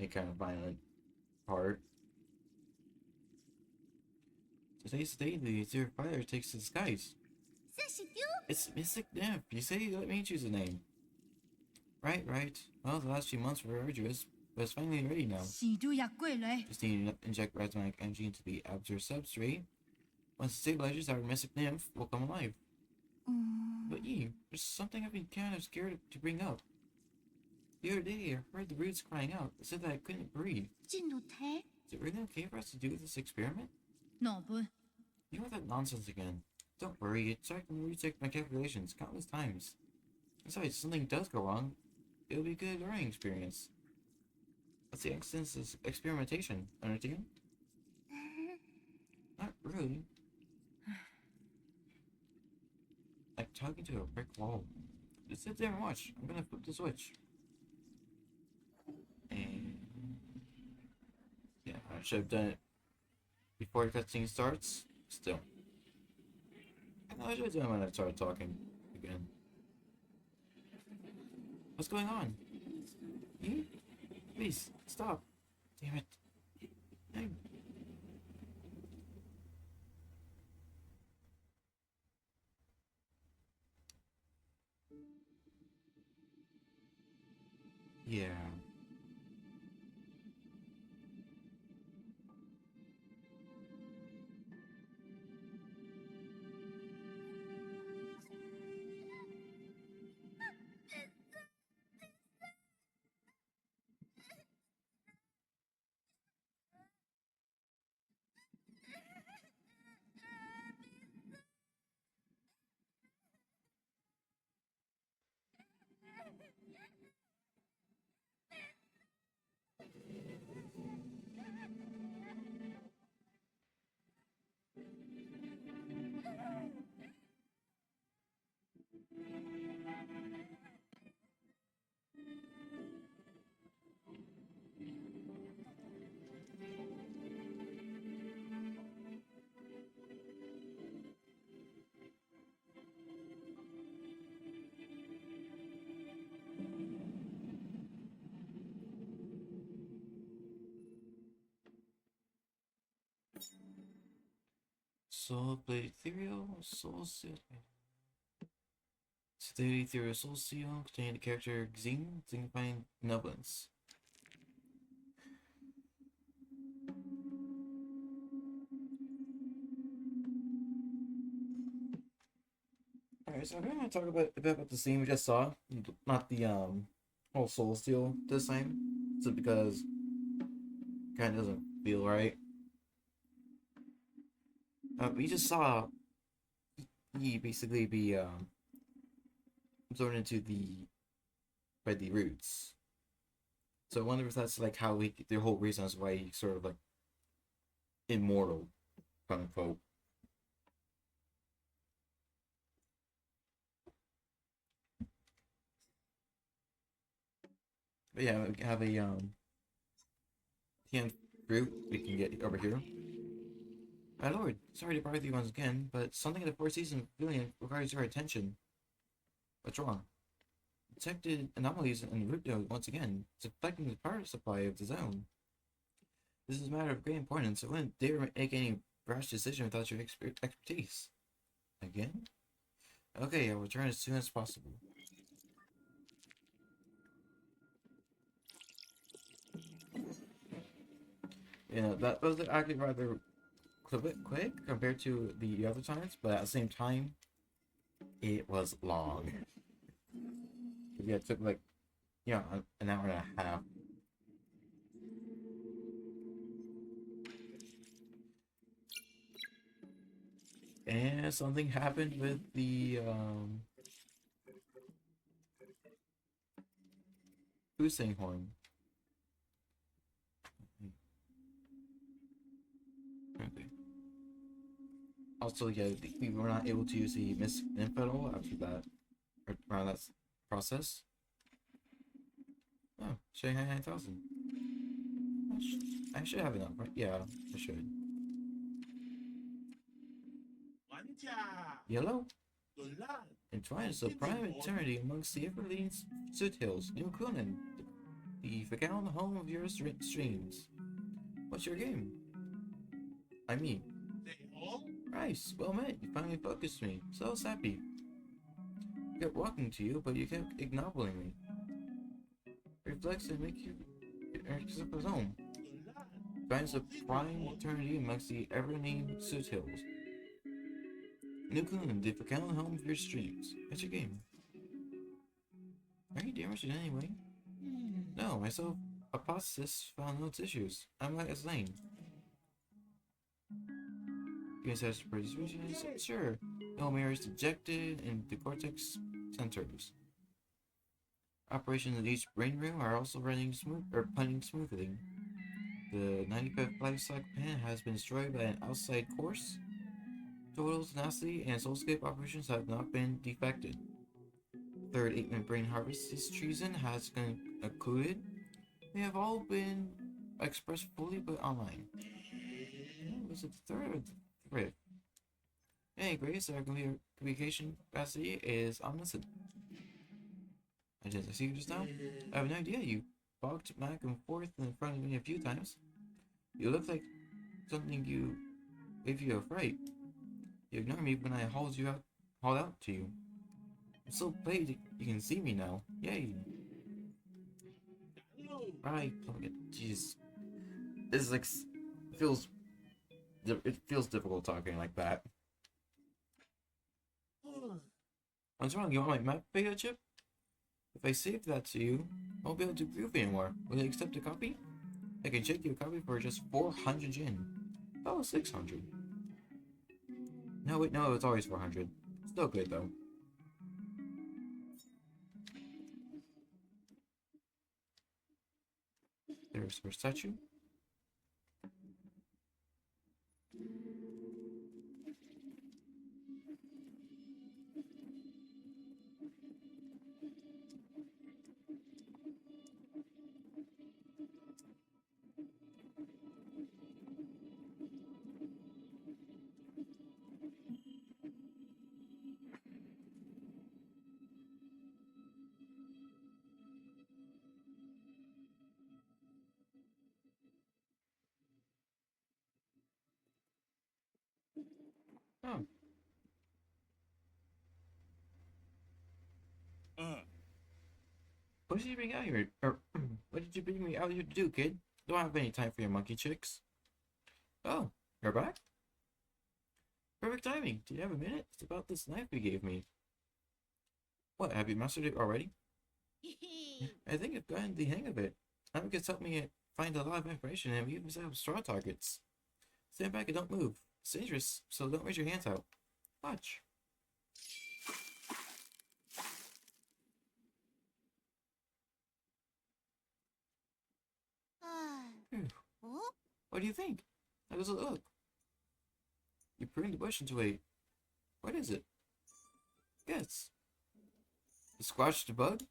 kind of violent part. Today's the day the Zero Fire takes to the skies. It's Mystic Nymph. You say you let me choose a name. Right, right. Well, the last few months were arduous, but it's finally ready now. Just need to inject Razmatic energy into the Absor substrate. Once it stabilizes, our Mystic Nymph will come alive. But Eve, there's something I've been kind of scared to bring up. The other day, I heard the roots crying out. It said that I couldn't breathe. Is it really okay for us to do this experiment? No, but You know that nonsense again. Don't worry, I checked and rechecked my calculations countless times. Besides, if something does go wrong, it'll be a good learning experience. That's the essence of experimentation, understand? Not really. Like talking to a brick wall. Just sit there and watch. I'm gonna flip the switch. And yeah, I should have done it before the cutscene starts. Still. I should have done it when I started talking again. What's going on? You? Please, stop. Damn it. Hey. Yeah. Soul Blade Ethereal, Soul Seal. Today, Ethereal Soul Seal containing the character Xing, signifying benevolence. Alright, so I'm gonna talk a bit about the scene we just saw, not the whole Soul Seal this time, so because it kind of doesn't feel right. We just saw he basically be absorbed into by the roots. So I wonder if that's like how the whole reason is why he's sort of like immortal, quote unquote. But yeah, we have a canned fruit we can get over here. My lord, sorry to bother you once again, but something in the Four Seasons pavilion requires your attention. What's wrong? Detected anomalies in the root node once again. It's affecting the power supply of the zone. This is a matter of great importance. I wouldn't dare make any rash decision without your expertise. Again? Okay, I'll return as soon as possible. Yeah, that was actually rather quick compared to the other times, but at the same time, it was long. Yeah, it took like, yeah, an hour and a half. And something happened with the Hussein horn. Okay. Also, yeah, we were not able to use the Miss Infidel after that, or around that process. Oh, Shanghai 9000. I should have enough, right? Yeah, I should. Yellow? Entwined is the prime eternity amongst the ever-leading Soot Hills, New Kunin, the forgotten home of your streams. What's your game? I mean, Rice, well met, you finally focused me. So I was happy. I kept walking to you, but you kept ignoring me. Reflex and make you accept his home. Finds the prime eternity amongst the ever-leading Soot Hills. New Kunin, the forgotten home of your streams. What's your game? Are you damaged in any way? No, my self hypothesis found no tissues. I'm like a Zane. You guys have pretty solutions? Sure. No mirrors dejected in the cortex centers. Operations in each brain room are also running smoothly. The 95th life cycle pan has been destroyed by an outside course. Total tenacity and soulscape operations have not been defected. Third 8-man brain harvest treason has concluded. They have all been expressed fully but online. Was it the third or the fifth? Hey, Grace, our communication capacity is omniscient. I see you just now. I have no idea. You walked back and forth in front of me a few times. You look like something you gave you a fright. You ignored me when I hauled out to you. I'm so pleased you can see me now. Yay! Right, jeez. This is like it feels difficult talking like that. What's wrong? You want my map video chip? If I save that to you, I won't be able to prove anymore. Will you accept a copy? I can check you a copy for just 400 yen. Oh, 600. No, wait, no, it's always 400. Still good, though. There's her statue. Oh. What did you bring out here? Or, what did you bring me out here to do, kid? Don't have any time for your monkey chicks. Oh, you're back? Perfect timing. Do you have a minute? It's about this knife you gave me. What, have you mastered it already? I think I've gotten the hang of it. Amicus helped me find a lot of information and we even set up straw targets. Stand back and don't move. It's dangerous, so don't raise your hands out. Watch. What do you think? How does it look? You pruned the bush into a... What is it? Guess. A squashed bug?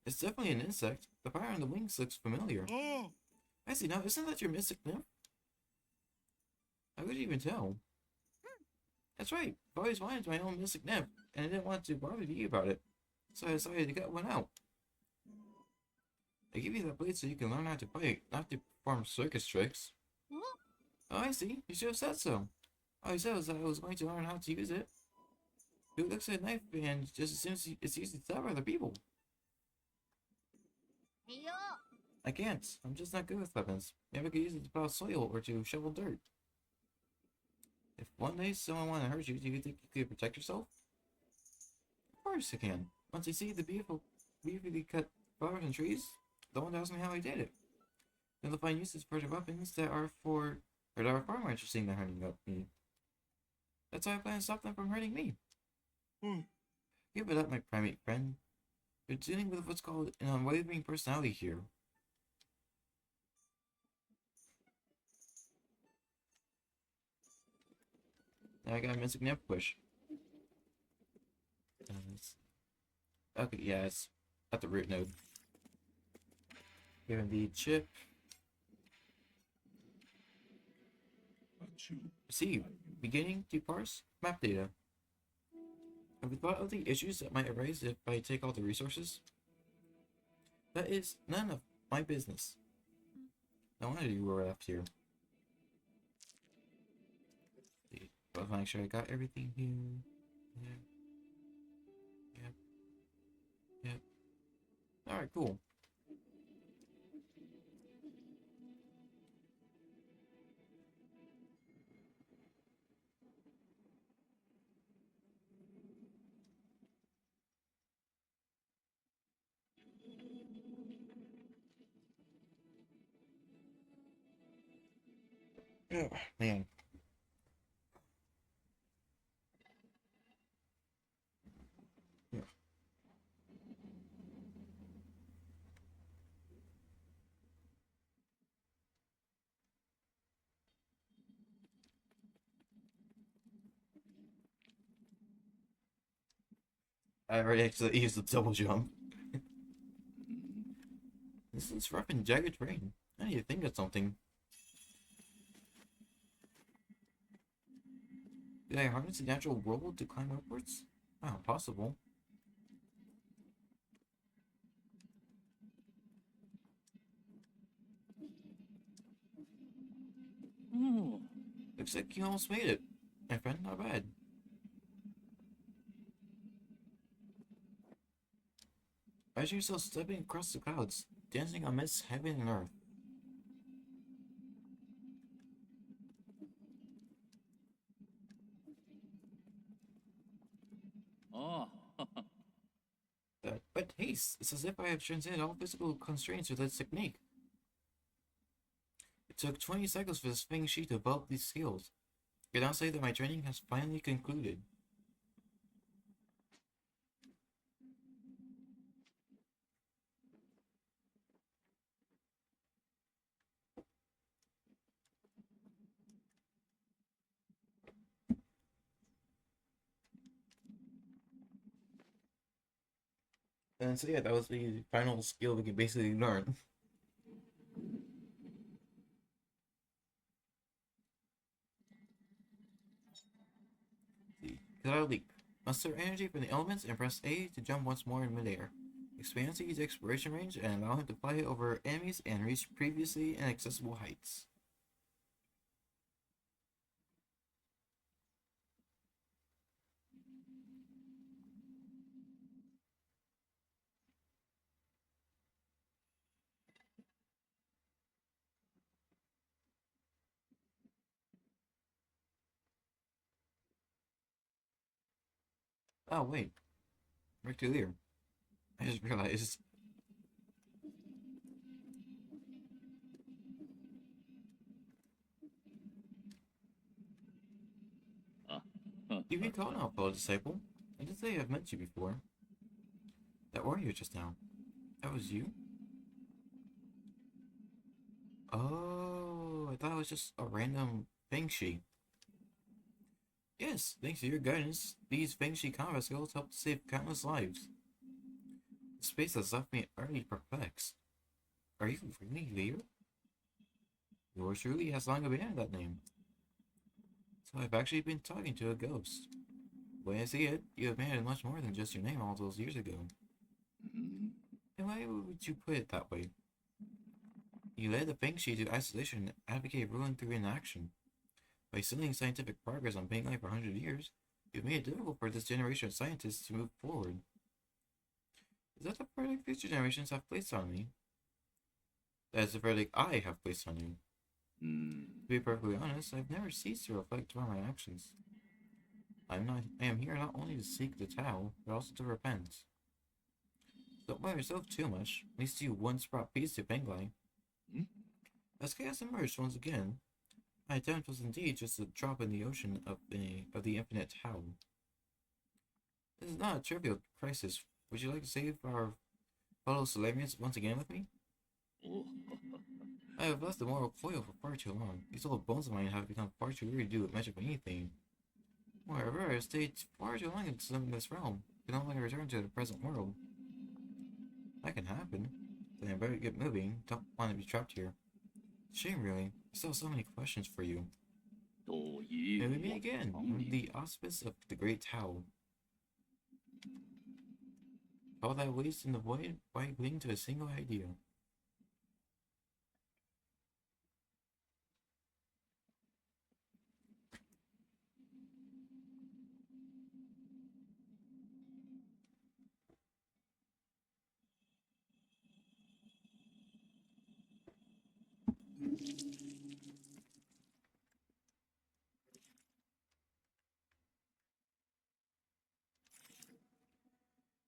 It's definitely an insect. The fire on the wings looks familiar. I see now. Isn't that your mystic nymph? I couldn't even tell. That's right. I've always wanted my own mystic nymph, and I didn't want to bother you about it. So I decided to get one out. I give you that blade so you can learn how to fight, not to perform circus tricks. Oh, Oh, I see. You should have said so. All I said was that I was going to learn how to use it. It looks like a knife and just assumes it's used to stab other people. yo. I can't. I'm just not good with weapons. Maybe I could use it to plow soil or to shovel dirt. If one day someone wanted to hurt you, do you think you could protect yourself? Of course I can. Once you see the beautifully cut flowers and trees, no one asks me how I did it. Then they'll find uses for the weapons that are far more interesting than hurting up me. That's why I plan to stop them from hurting me. Give it up, my primate friend. You're dealing with what's called an unwavering personality here. Now I got a mystic nymph push. Okay, yeah, it's at the root node. Given the chip. See, beginning to parse map data. Have you thought of the issues that might arise if I take all the resources? That is none of my business. No wonder you were left here. Let's make sure I got everything here. Yep. Alright, cool. Oh, man. Yeah. I already actually used the double jump. This is rough and jagged terrain. I need to think of something. Did I harness the natural world to climb upwards? Oh, possible. Looks like you almost made it. My friend, not bad. Imagine yourself stepping across the clouds, dancing amidst heaven and earth. But haste, it's as if I have transcended all physical constraints with this technique. It took 20 cycles for this Feng Shi to develop these skills. I can now say that my training has finally concluded. And so yeah, that was the final skill we could basically learn. Cloud Leap. Muster energy from the elements and press A to jump once more in midair. Expands his exploration range and allow him to fly over enemies and reach previously inaccessible heights. Oh wait, Rectilier. I just realized. You recall now, fellow disciple. I did say I've met you before. That warrior just now. That was you? Oh, I thought it was just a random Feng Shi. Yes, thanks to your guidance, these Feng Shi combat skills helped save countless lives. The space has left me utterly perplexed. Are you really Leo? Yours truly has long abandoned that name. So I've actually been talking to a ghost. The way I see it, you abandoned much more than just your name all those years ago. And why would you put it that way? You led the Banshee to isolation and advocate ruling through inaction. By stilling scientific progress on Bangai for 100 years, you've made it difficult for this generation of scientists to move forward. Is that the verdict future generations have placed on me? That is the verdict I have placed on you. To be perfectly honest, I've never ceased to reflect on my actions. I am here not only to seek the Tao, but also to repent. Don't blame yourself too much. At least you once brought peace to Bangai. As chaos emerged once again, my attempt was indeed just a drop in the ocean of the infinite Tao. This is not a trivial crisis. Would you like to save our fellow Solarians once again with me? I have left the moral coil for far too long. These old bones of mine have become far too weary to do much of anything. Moreover, I have stayed far too long in this realm. I can no longer return to the present world. That can happen. Then I better get moving. Don't want to be trapped here. Shame, really. I still have so many questions for you. May we meet again, under the auspice of the Great Tao. All that waste in the void by clinging to a single idea.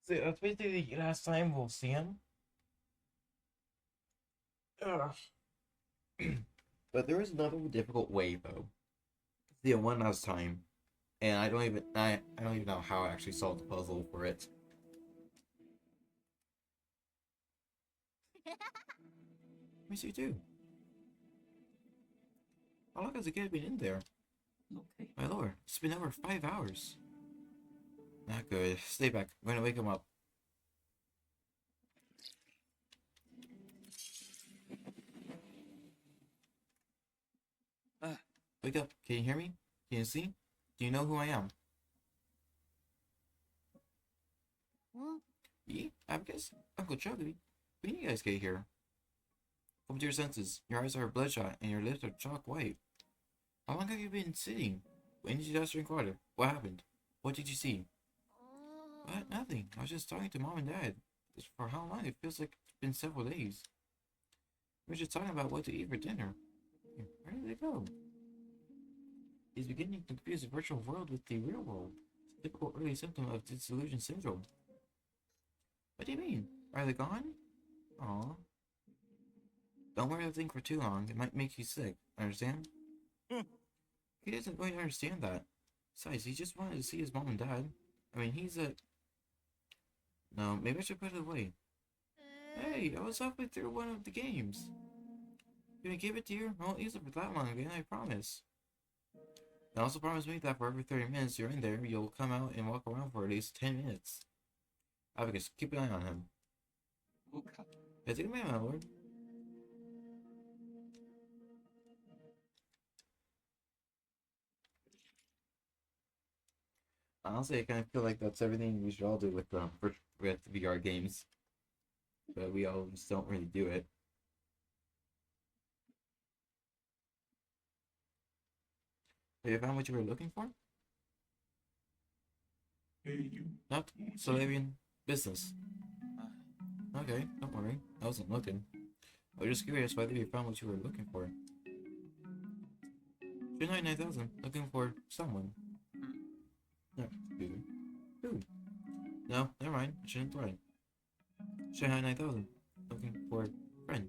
So that's basically the last time we'll see him. Ugh. But there is another difficult way though. The one last time. And I don't even know how I actually solved the puzzle for it. Me see too. How long has the kid been in there? My lord, it's been over 5 hours. Not good. Stay back. I'm gonna wake him up. Wake up. Can you hear me? Can you see? Do you know who I am? Yeah, I guess Uncle Chuggy. When you guys get here? Come to your senses. Your eyes are bloodshot and your lips are chalk white. How long have you been sitting? When did you last drink water? What happened? What did you see? What? Nothing. I was just talking to Mom and Dad. Just for how long? It feels like it's been several days. We were just talking about what to eat for dinner. Where did they go? He's beginning to confuse the virtual world with the real world. It's a typical early symptom of disillusion syndrome. What do you mean? Are they gone? Aw. Don't wear the thing for too long. It might make you sick. Understand? He isn't going to understand that. Besides, he just wanted to see his mom and dad. I mean, he's a... No, maybe I should put it away. Hey, I was halfway through one of the games. Gonna give it to you? I won't use it for that long again, I promise. And also promise me that for every 30 minutes you're in there, you'll come out and walk around for at least 10 minutes. Abacus, keep an eye on him. I take my lord. Honestly, I kind of feel like that's everything we should all do with VR games. But we all just don't really do it. Have you found what you were looking for? Nope. Solarian business. Okay, don't worry. I wasn't looking. I was just curious whether you found what you were looking for. 299,000. Looking for someone. No, who? No, never mind. I shouldn't try. Shanghai 9000. Looking for friend.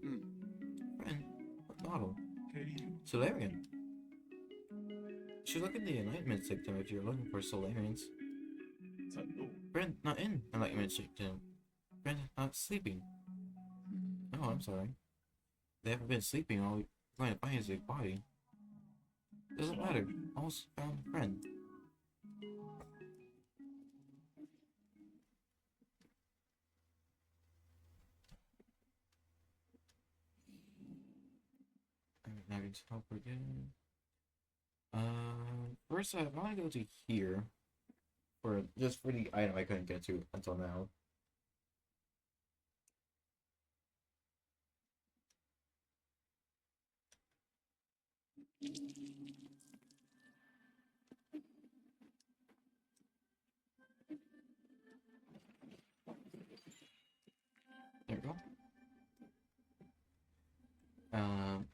Friend? What model? Solarian. You should look in the enlightenment sector if you're looking for Solarians. Friend not in enlightenment sector. Friend not sleeping. Oh, I'm sorry. They haven't been sleeping. All we're going to find is a body. Doesn't matter. Almost found a friend. Now I can help again. First I want to go to here for just for the item I couldn't get to until now. There we go. Um,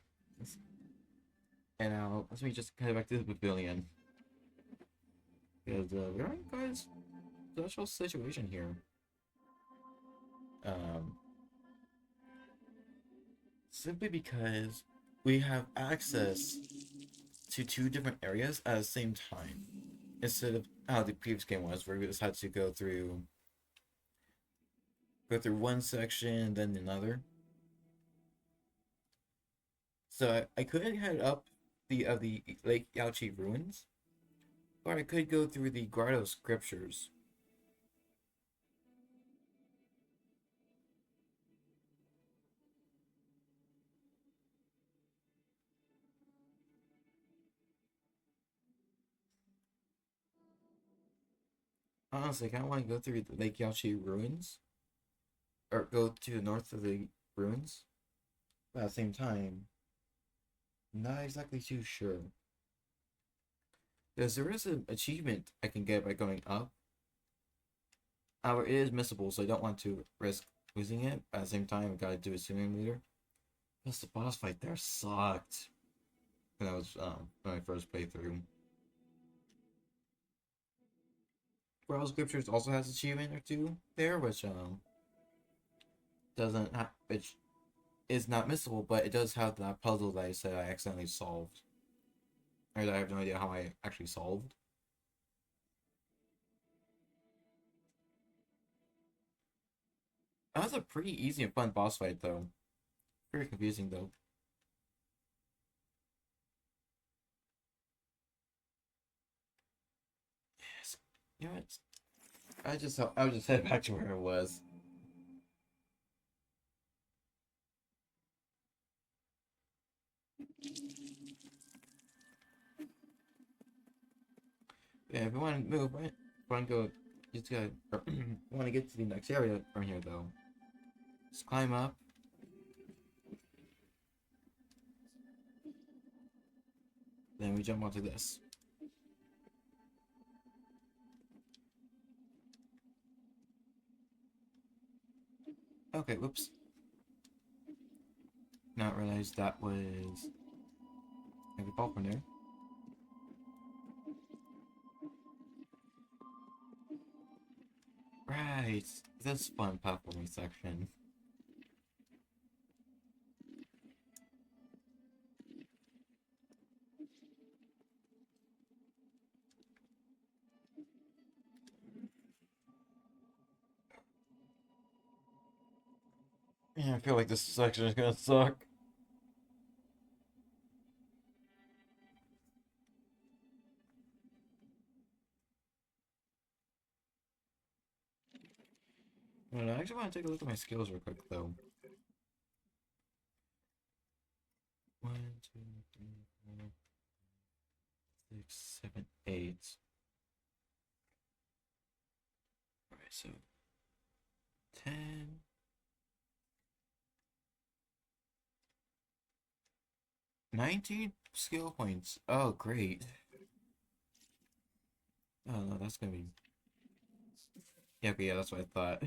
and now let me just head back to the pavilion because we're in guys special situation here. Um, Simply because we have access to two different areas at the same time instead of how the previous game was, where we just had to go through one section then another. So I could head up the Lake Yaochi ruins, or I could go through the Grotto scriptures. Honestly, I kind of want to go through the Lake Yaochi ruins, or go to the north of the ruins. But at the same time, not exactly too sure. Because there is an achievement I can get by going up. However, it is missable, so I don't want to risk losing it. But at the same time, I gotta do it sooner or later. Plus, the boss fight there sucked. When I was when I first played through. World Scriptures also has achievement or two there, which which is not missable, but it does have that puzzle that I said I accidentally solved, or that I have no idea how I actually solved. That was a pretty easy and fun boss fight, though. Very confusing, though. Yes. You know what? I would just head back to where it was. Yeah, if you want to move, right? Want to go? You just gotta. Want to get to the next area from here, though. Just climb up. Then we jump onto this. Okay, whoops. Not realized that was a ball from there. Right, this fun platforming section. Yeah, I feel like this section is gonna suck. I actually want to take a look at my skills real quick, though. 1, 2, 3, 4, 6, 7, 8. Alright, so 10. 19 skill points. Oh, great. Oh, no, that's gonna be... Yeah, okay, yeah, that's what I thought.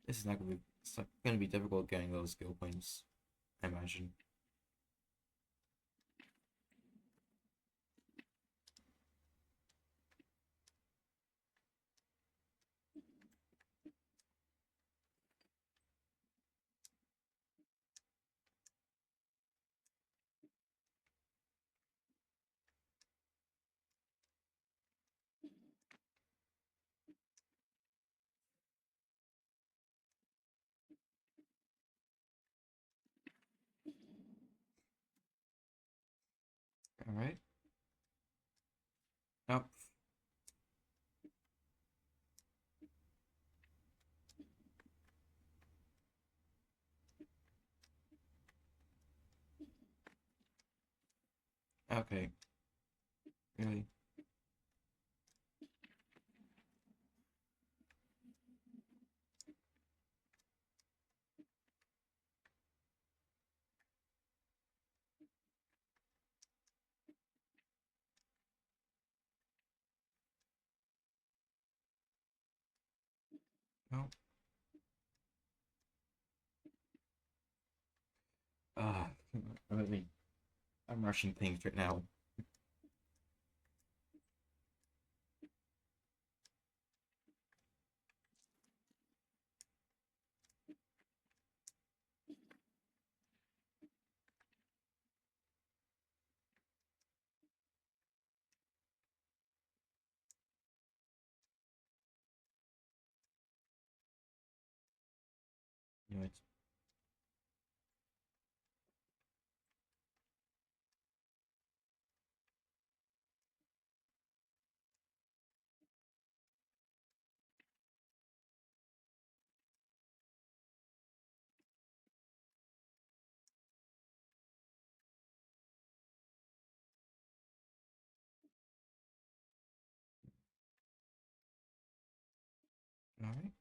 This is not gonna be... It's not gonna be difficult getting those skill points, I imagine. Alright. Oh. Okay. Really? No. Ah, I mean, I'm rushing things right now. You know, it's all right.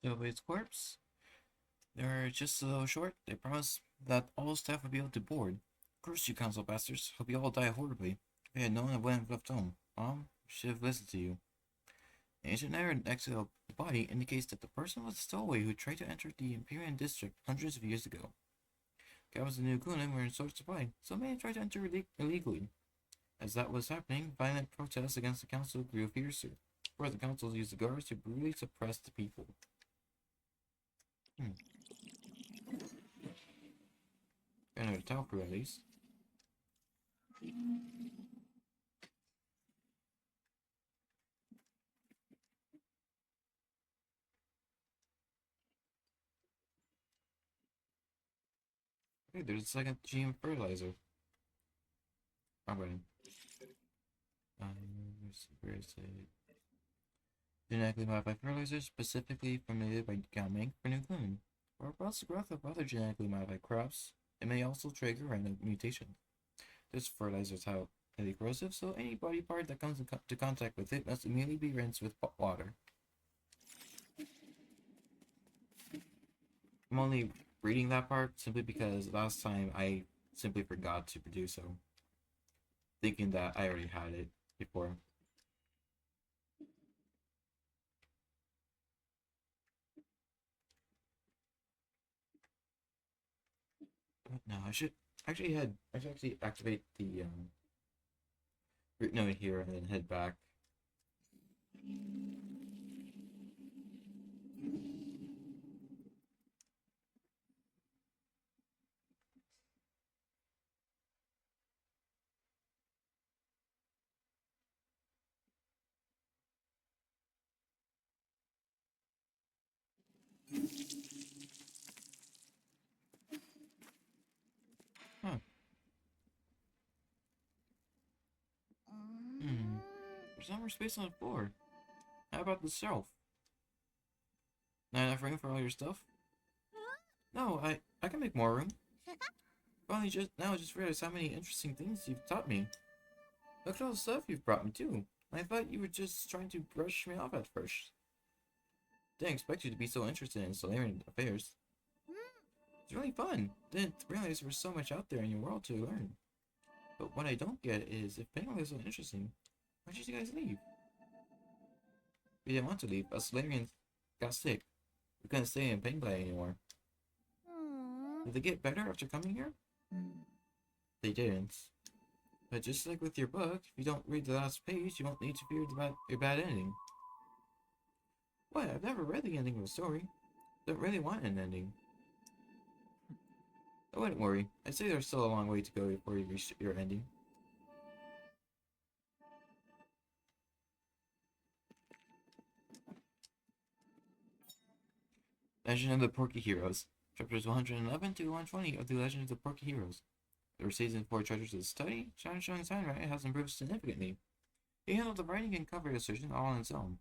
So its corpse, they're just a little short. They promised that all staff would be able to board. Curse you, council bastards. Hope you all die horribly. If I had known I wouldn't have left home. Mom should have listened to you. The ancient error next to the body indicates that the person was a stowaway who tried to enter the Imperial District hundreds of years ago. Cabins in New Gulen were in short supply, so many tried to enter illegally. As that was happening, violent protests against the council grew fiercer, where the council used the guards to brutally suppress the people. Hmm. Kind of a tell crew, at least. Hey, there's a second GM fertilizer. I'm ready. Where is it? Genetically modified fertilizer, specifically formulated by Galmang for New Gulen. Or promotes the growth of other genetically modified crops. It may also trigger random mutations. This fertilizer is highly corrosive, so any body part that comes into contact with it must immediately be rinsed with water. I'm only reading that part simply because last time I simply forgot to produce so, thinking that I already had it before. No, I should actually activate the root node here and then head back. Huh. There's not more space on the floor. How about the shelf? Not enough room for all your stuff? No, I can make more room. Finally, just realized how many interesting things you've taught me. Look at all the stuff you've brought me too. I thought you were just trying to brush me off at first. Didn't expect you to be so interested in Solarian affairs. It's really fun. Didn't realize there was so much out there in your world to learn. But what I don't get is, if Penguin is so interesting, why did you guys leave? We didn't want to leave. Us Solarians got sick. We couldn't stay in Penguin anymore. Did they get better after coming here? They didn't. But just like with your book, if you don't read the last page, you won't need to fear your bad ending. What? I've never read the ending of a story. Don't really want an ending. I wouldn't worry. I'd say there's still a long way to go before you reach your ending. Legend of the Porky Heroes. Chapters 111 to 120 of the Legend of the Porky Heroes. There were season 4 treasures of the study. Shanshan's handwriting has improved significantly. He handled the writing and cover illustrations all on its own.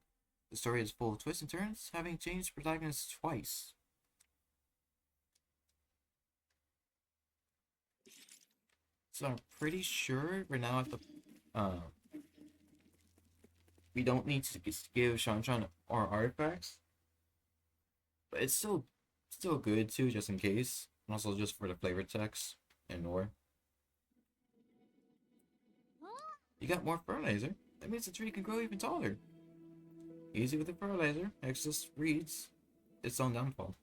The story is full of twists and turns, having changed protagonists twice. So I'm pretty sure we're now at the we don't need to give Shanshan our artifacts. But it's still good too, just in case. And also just for the flavor text and more. You got more fertilizer. That means the tree can grow even taller. Easy with the fertilizer. Excess reads its own downfall.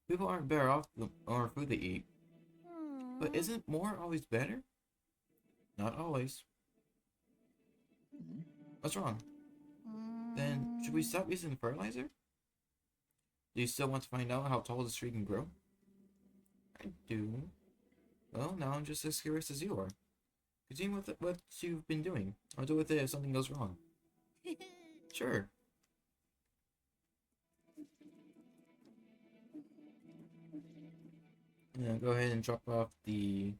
People aren't better off the more food they eat. But isn't more always better? Not always. What's wrong? Then should we stop using fertilizer? Do you still want to find out how tall this tree can grow? I do. Well, now I'm just as curious as you are. Continue with what you've been doing. I'll deal with it if something goes wrong. Sure. Yeah, go ahead and drop off the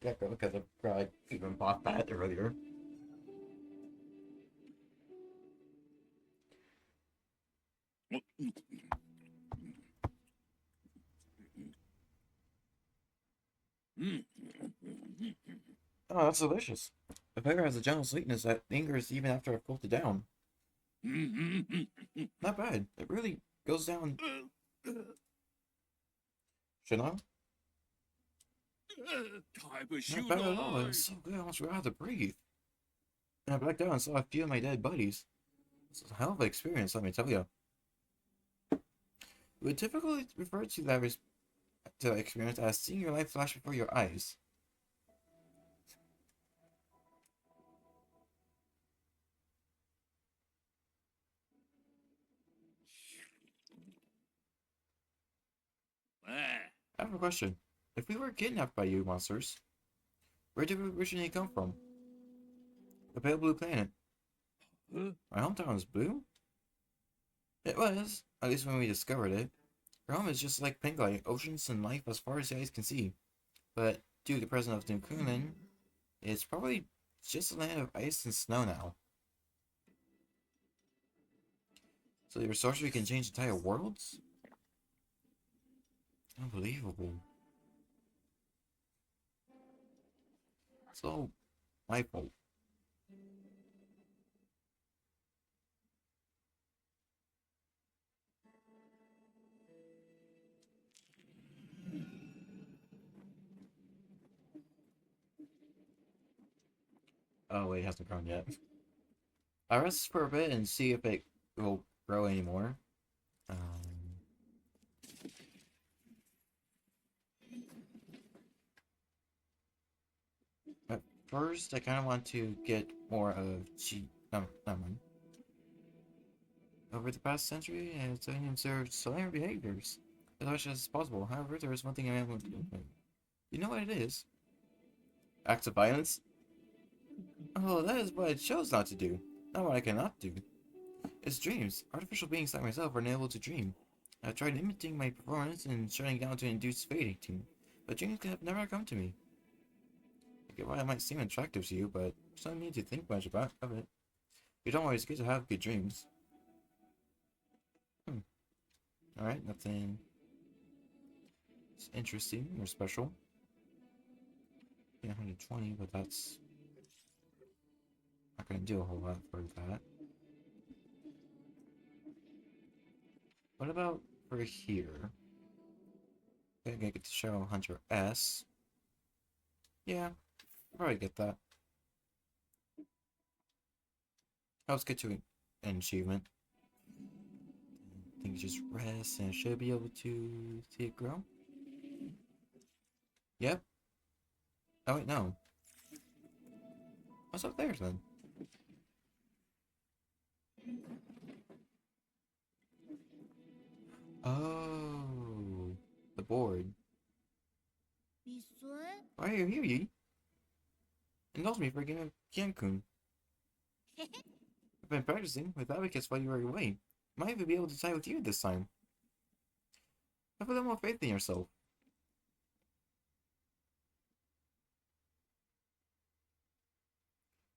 gecko because I probably even bought that earlier. Oh, that's delicious. The flavor has a gentle sweetness that lingers even after I've cooled it down. Not bad. It really goes down. Should I? Not bad at all. It was so good I almost forgot to breathe. And I blacked out and saw a few of my dead buddies. It's a hell of an experience, let me tell you. We would typically refer to that experience as seeing your life flash before your eyes. I have a question. If we were kidnapped by you monsters, where did we originally come from? The pale blue planet. My hometown is blue? It was, at least when we discovered it. Our home is just like Penglai, oceans and life as far as the eyes can see. But due to the presence of New Kunlun, it's probably just a land of ice and snow now. So your sorcery can change entire worlds? Unbelievable. It's all my fault. Oh wait, it hasn't grown yet. I'll rest for a bit and see if it will grow anymore. First, I kind of want to get more of never mind. Over the past century, it's only observed similar behaviors as much as possible. However, there is one thing I am. You know what it is? Acts of violence? Oh, that is what I chose not to do. Not what I cannot do. It's dreams. Artificial beings like myself are unable to dream. I've tried imitating my performance and shutting down to induce fading, but dreams have never come to me. I get why it might seem attractive to you, but you don't need to think much about it. You don't always get to have good dreams. Alright, nothing interesting or special. Yeah, 120, but that's not gonna do a whole lot for that. What about for here? I think I get to show Hunter S. Yeah, I'll probably get that. Helps get to an achievement. I think just rest and I should be able to see it grow. Yep. Oh wait, no. What's up there then? Oh, the board. Why are you here, Yi? Indulge me for a game of Cancun. I've been practicing with advocates while you were away. Might even be able to tie with you this time. Have a little more faith in yourself.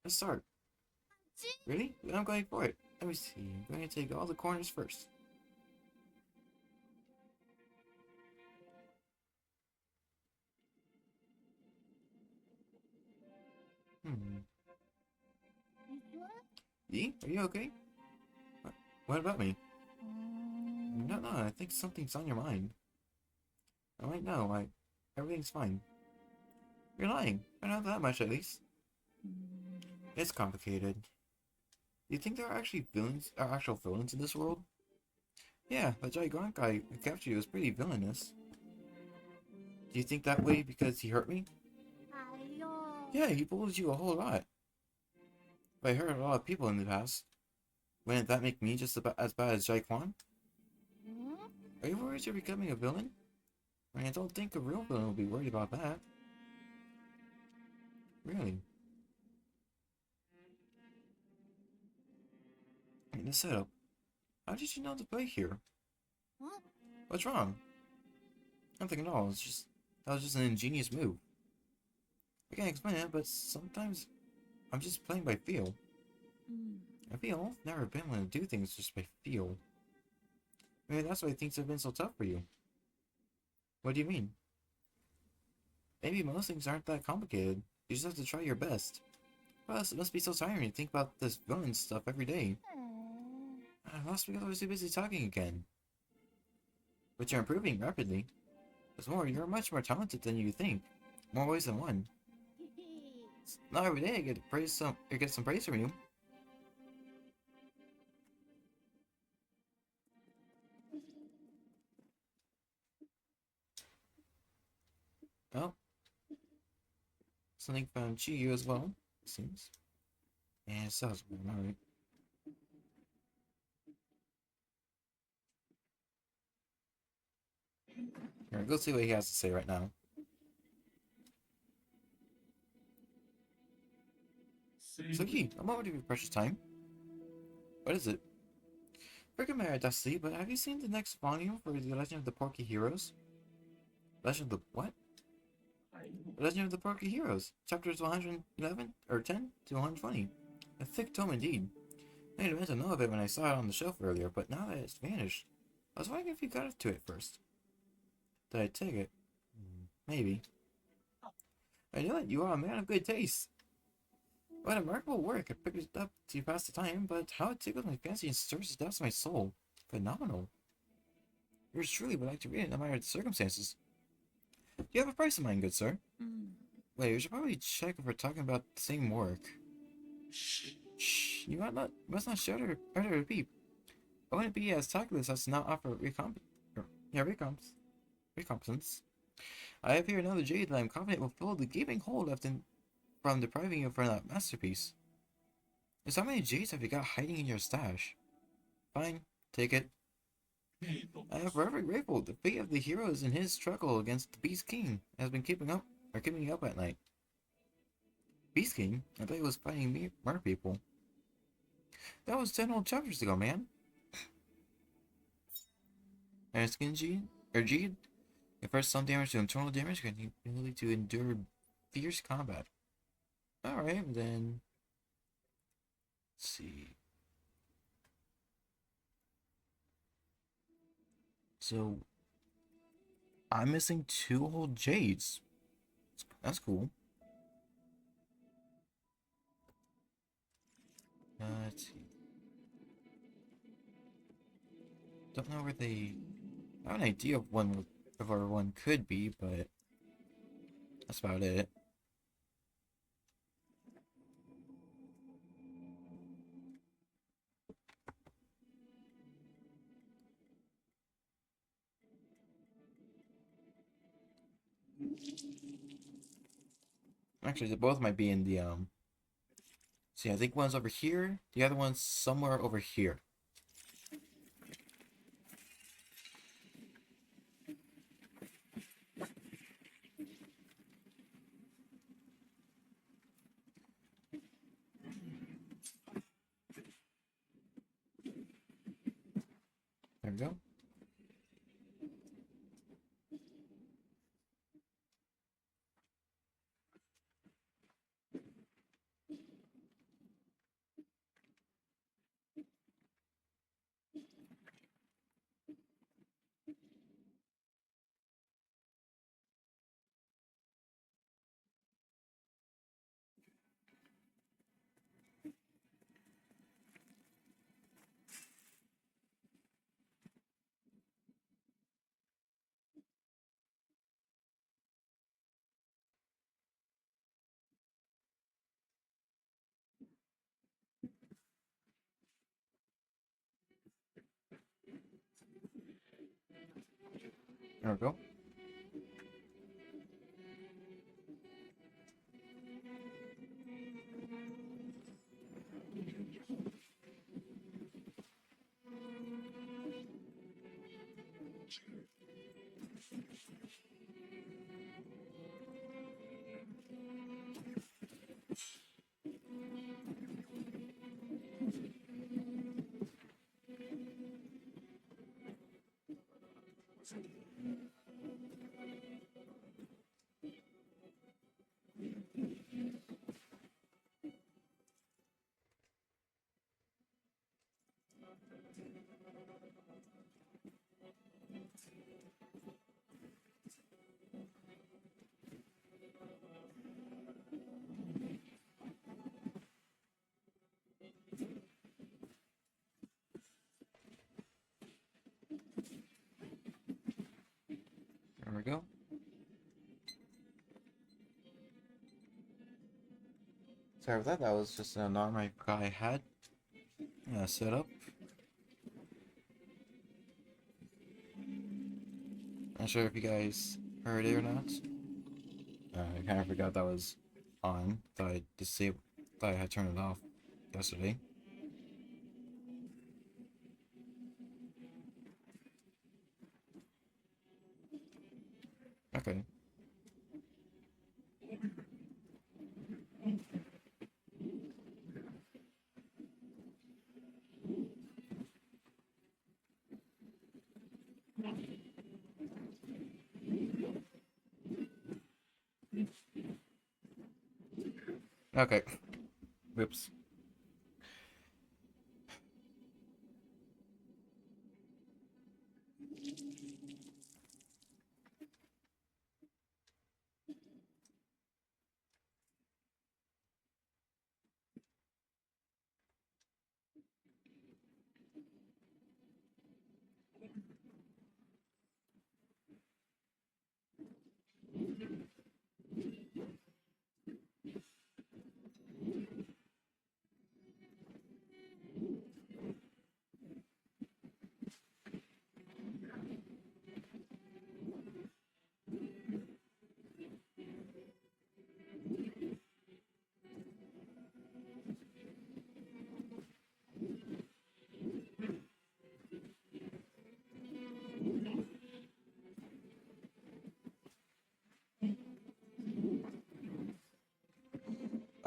Let's start. Really? I'm going for it. Let me see. I'm going to take all the corners first. Yi, are you okay? What about me? No, I think something's on your mind. I might know. Everything's fine. You're lying. I know that much, at least. It's complicated. Do you think there are actually actual villains in this world? Yeah, the giant guy who captured you was pretty villainous. Do you think that way because he hurt me? Yeah, he bullied you a whole lot. But I hurt a lot of people in the past. Wouldn't that make me just as bad as Jai Quan? Are you worried you're becoming a villain? I mean, I don't think a real villain will be worried about that. Really? In the setup. How did you know to play here? What's wrong? Nothing at all. That was just an ingenious move. I can't explain it, but sometimes I'm just playing by feel. I feel I've never been able to do things just by feel. Maybe that's why things have been so tough for you. What do you mean? Maybe most things aren't that complicated. You just have to try your best. Plus, it must be so tiring to think about this villain stuff every day. Last week I was too busy talking again. But you're improving rapidly. What's more, you're much more talented than you think. More ways than one. Not every day I get some praise from you. Well, something found Chiyu as well, it seems. And it sounds alright. Alright, let's see what he has to say right now. So, Yi, I'm over to your precious time. What is it? Forgive my audacity, but have you seen the next volume for The Legend of the Porky Heroes? Legend of the what? The Legend of the Porky Heroes, chapters 111, or 10 to 120. A thick tome indeed. I didn't meant to know of it when I saw it on the shelf earlier, but now that it's vanished, I was wondering if you got to it first. Did I take it? Maybe. I knew it, you are a man of good taste. What a remarkable work. I picked it up to pass the time, but how it tickles my fancy and stirs the depths of my soul. Phenomenal. Yours truly would like to read it no matter the circumstances. Do you have a price in mind, good sir? Wait, we should probably check if we're talking about the same work. Shh. You must not shout or utter a peep. I wouldn't be as tactless as to not offer recompensance. I have here another jade that I am confident will fill the gaping hole left in from depriving you from that masterpiece. So how many jades have you got hiding in your stash? Fine, take it. I am forever grateful. The fate of the heroes in his struggle against the Beast King has been keeping me up at night. Beast King? I thought he was fighting me, mer people. That was 10 whole chapters ago, man. Skin G? Or G? Confers some damage to internal damage, and the ability to endure fierce combat. Alright, then. Let's see. So, I'm missing 2 whole jades. That's cool. Let's see. Don't know where they. I have an idea of where one could be, but that's about it. Actually, they both might be in the See, I think one's over here. The other one's somewhere over here. There we go. There we go. There we go. Sorry about that. That was just an alarm I forgot I had set up. Not sure if you guys heard it or not. I kind of forgot that was on. Thought I had turned it off yesterday. Okay. Okay. Whoops.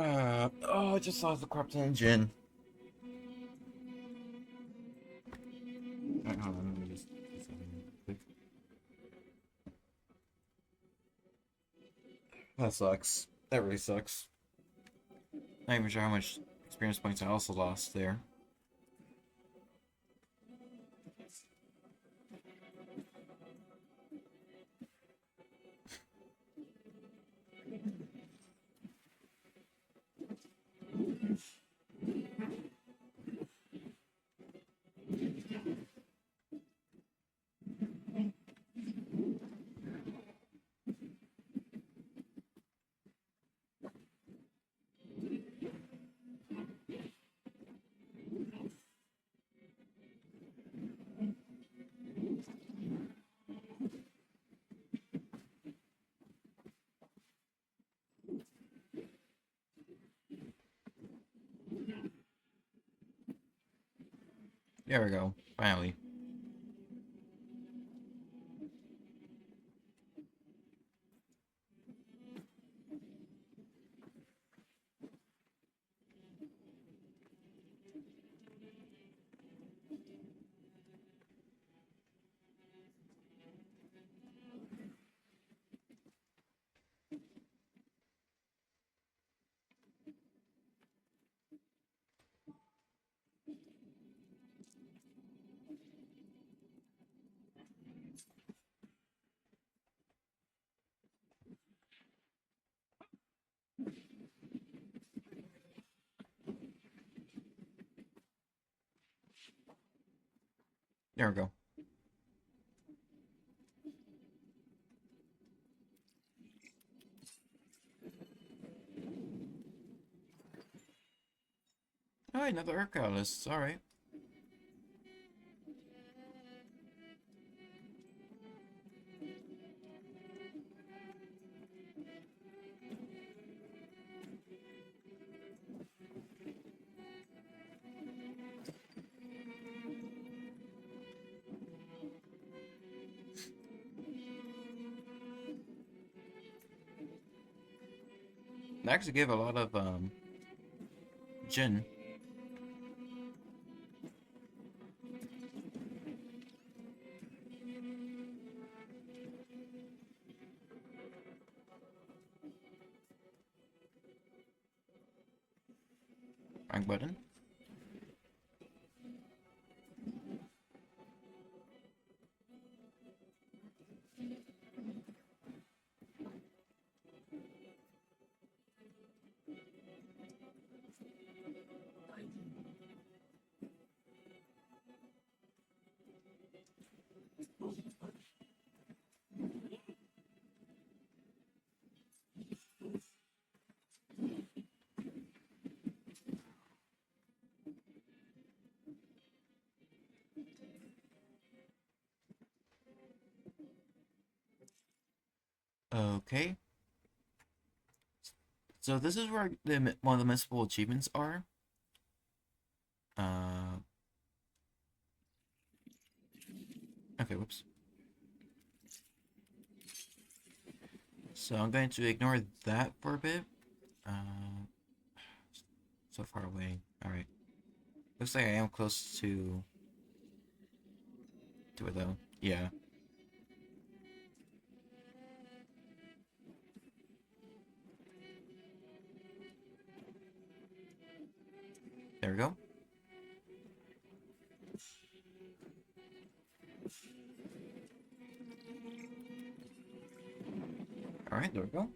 Oh, I just lost the corrupt engine. Alright, hold on, let me just do something real quick. That sucks. That really sucks. Not even sure how much experience points I also lost there. There we go. Finally. There we go. Oh, another Earth Catalyst. Alright. They actually gave a lot of, Jin. Rank button. Okay. So this is where one of the missable achievements are. Okay, whoops. So I'm going to ignore that for a bit. So far away. Alright. Looks like I am close to it though. Yeah. There we go. Alright, there we go.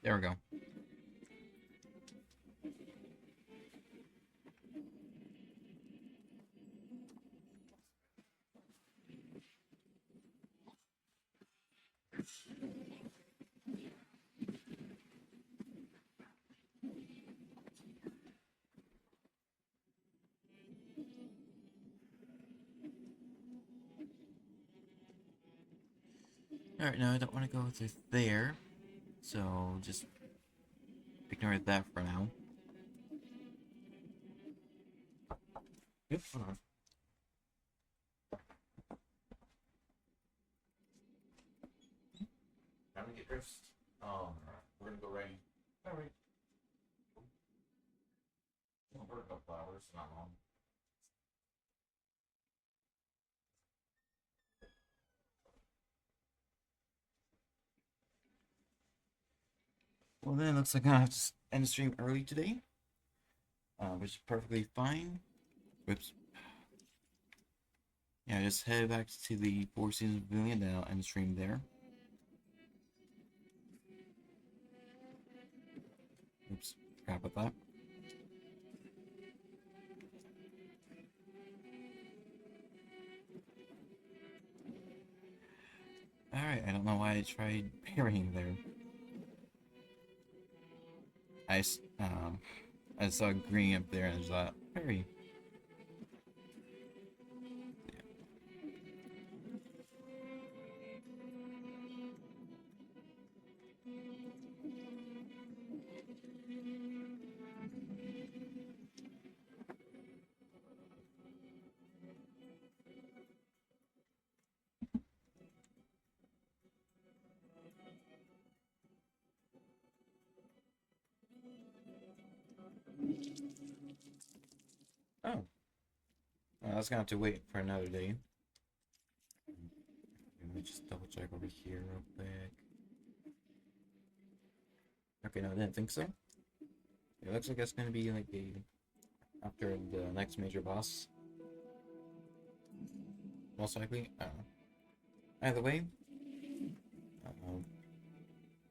There we go. Alright, now I don't want to go through there, so just ignore that for now. Yep, hold on. Time to get dressed. We're gonna go right. Alright. We'll burn a couple hours, not long. Well, then it looks like I have to end the stream early today, which is perfectly fine. Whoops. Yeah, just head back to the Four Seasons Pavilion, then I'll end the stream there. Oops, forgot about that. Alright, I don't know why I tried parrying there. I saw green up there and I thought, parry. Oh. I was gonna have to wait for another day. Let me just double check over here real quick. Okay, no, I didn't think so. It looks like it's gonna be like after the next major boss. Most likely. Either way,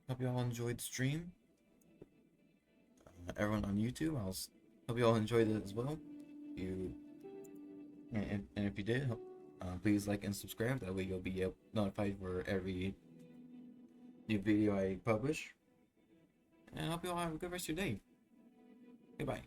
hope you all enjoyed the stream. Everyone on YouTube, hope you all enjoyed it as well. And if you did, please like and subscribe. That way you'll be notified for every new video I publish. And I hope you all have a good rest of your day. Goodbye.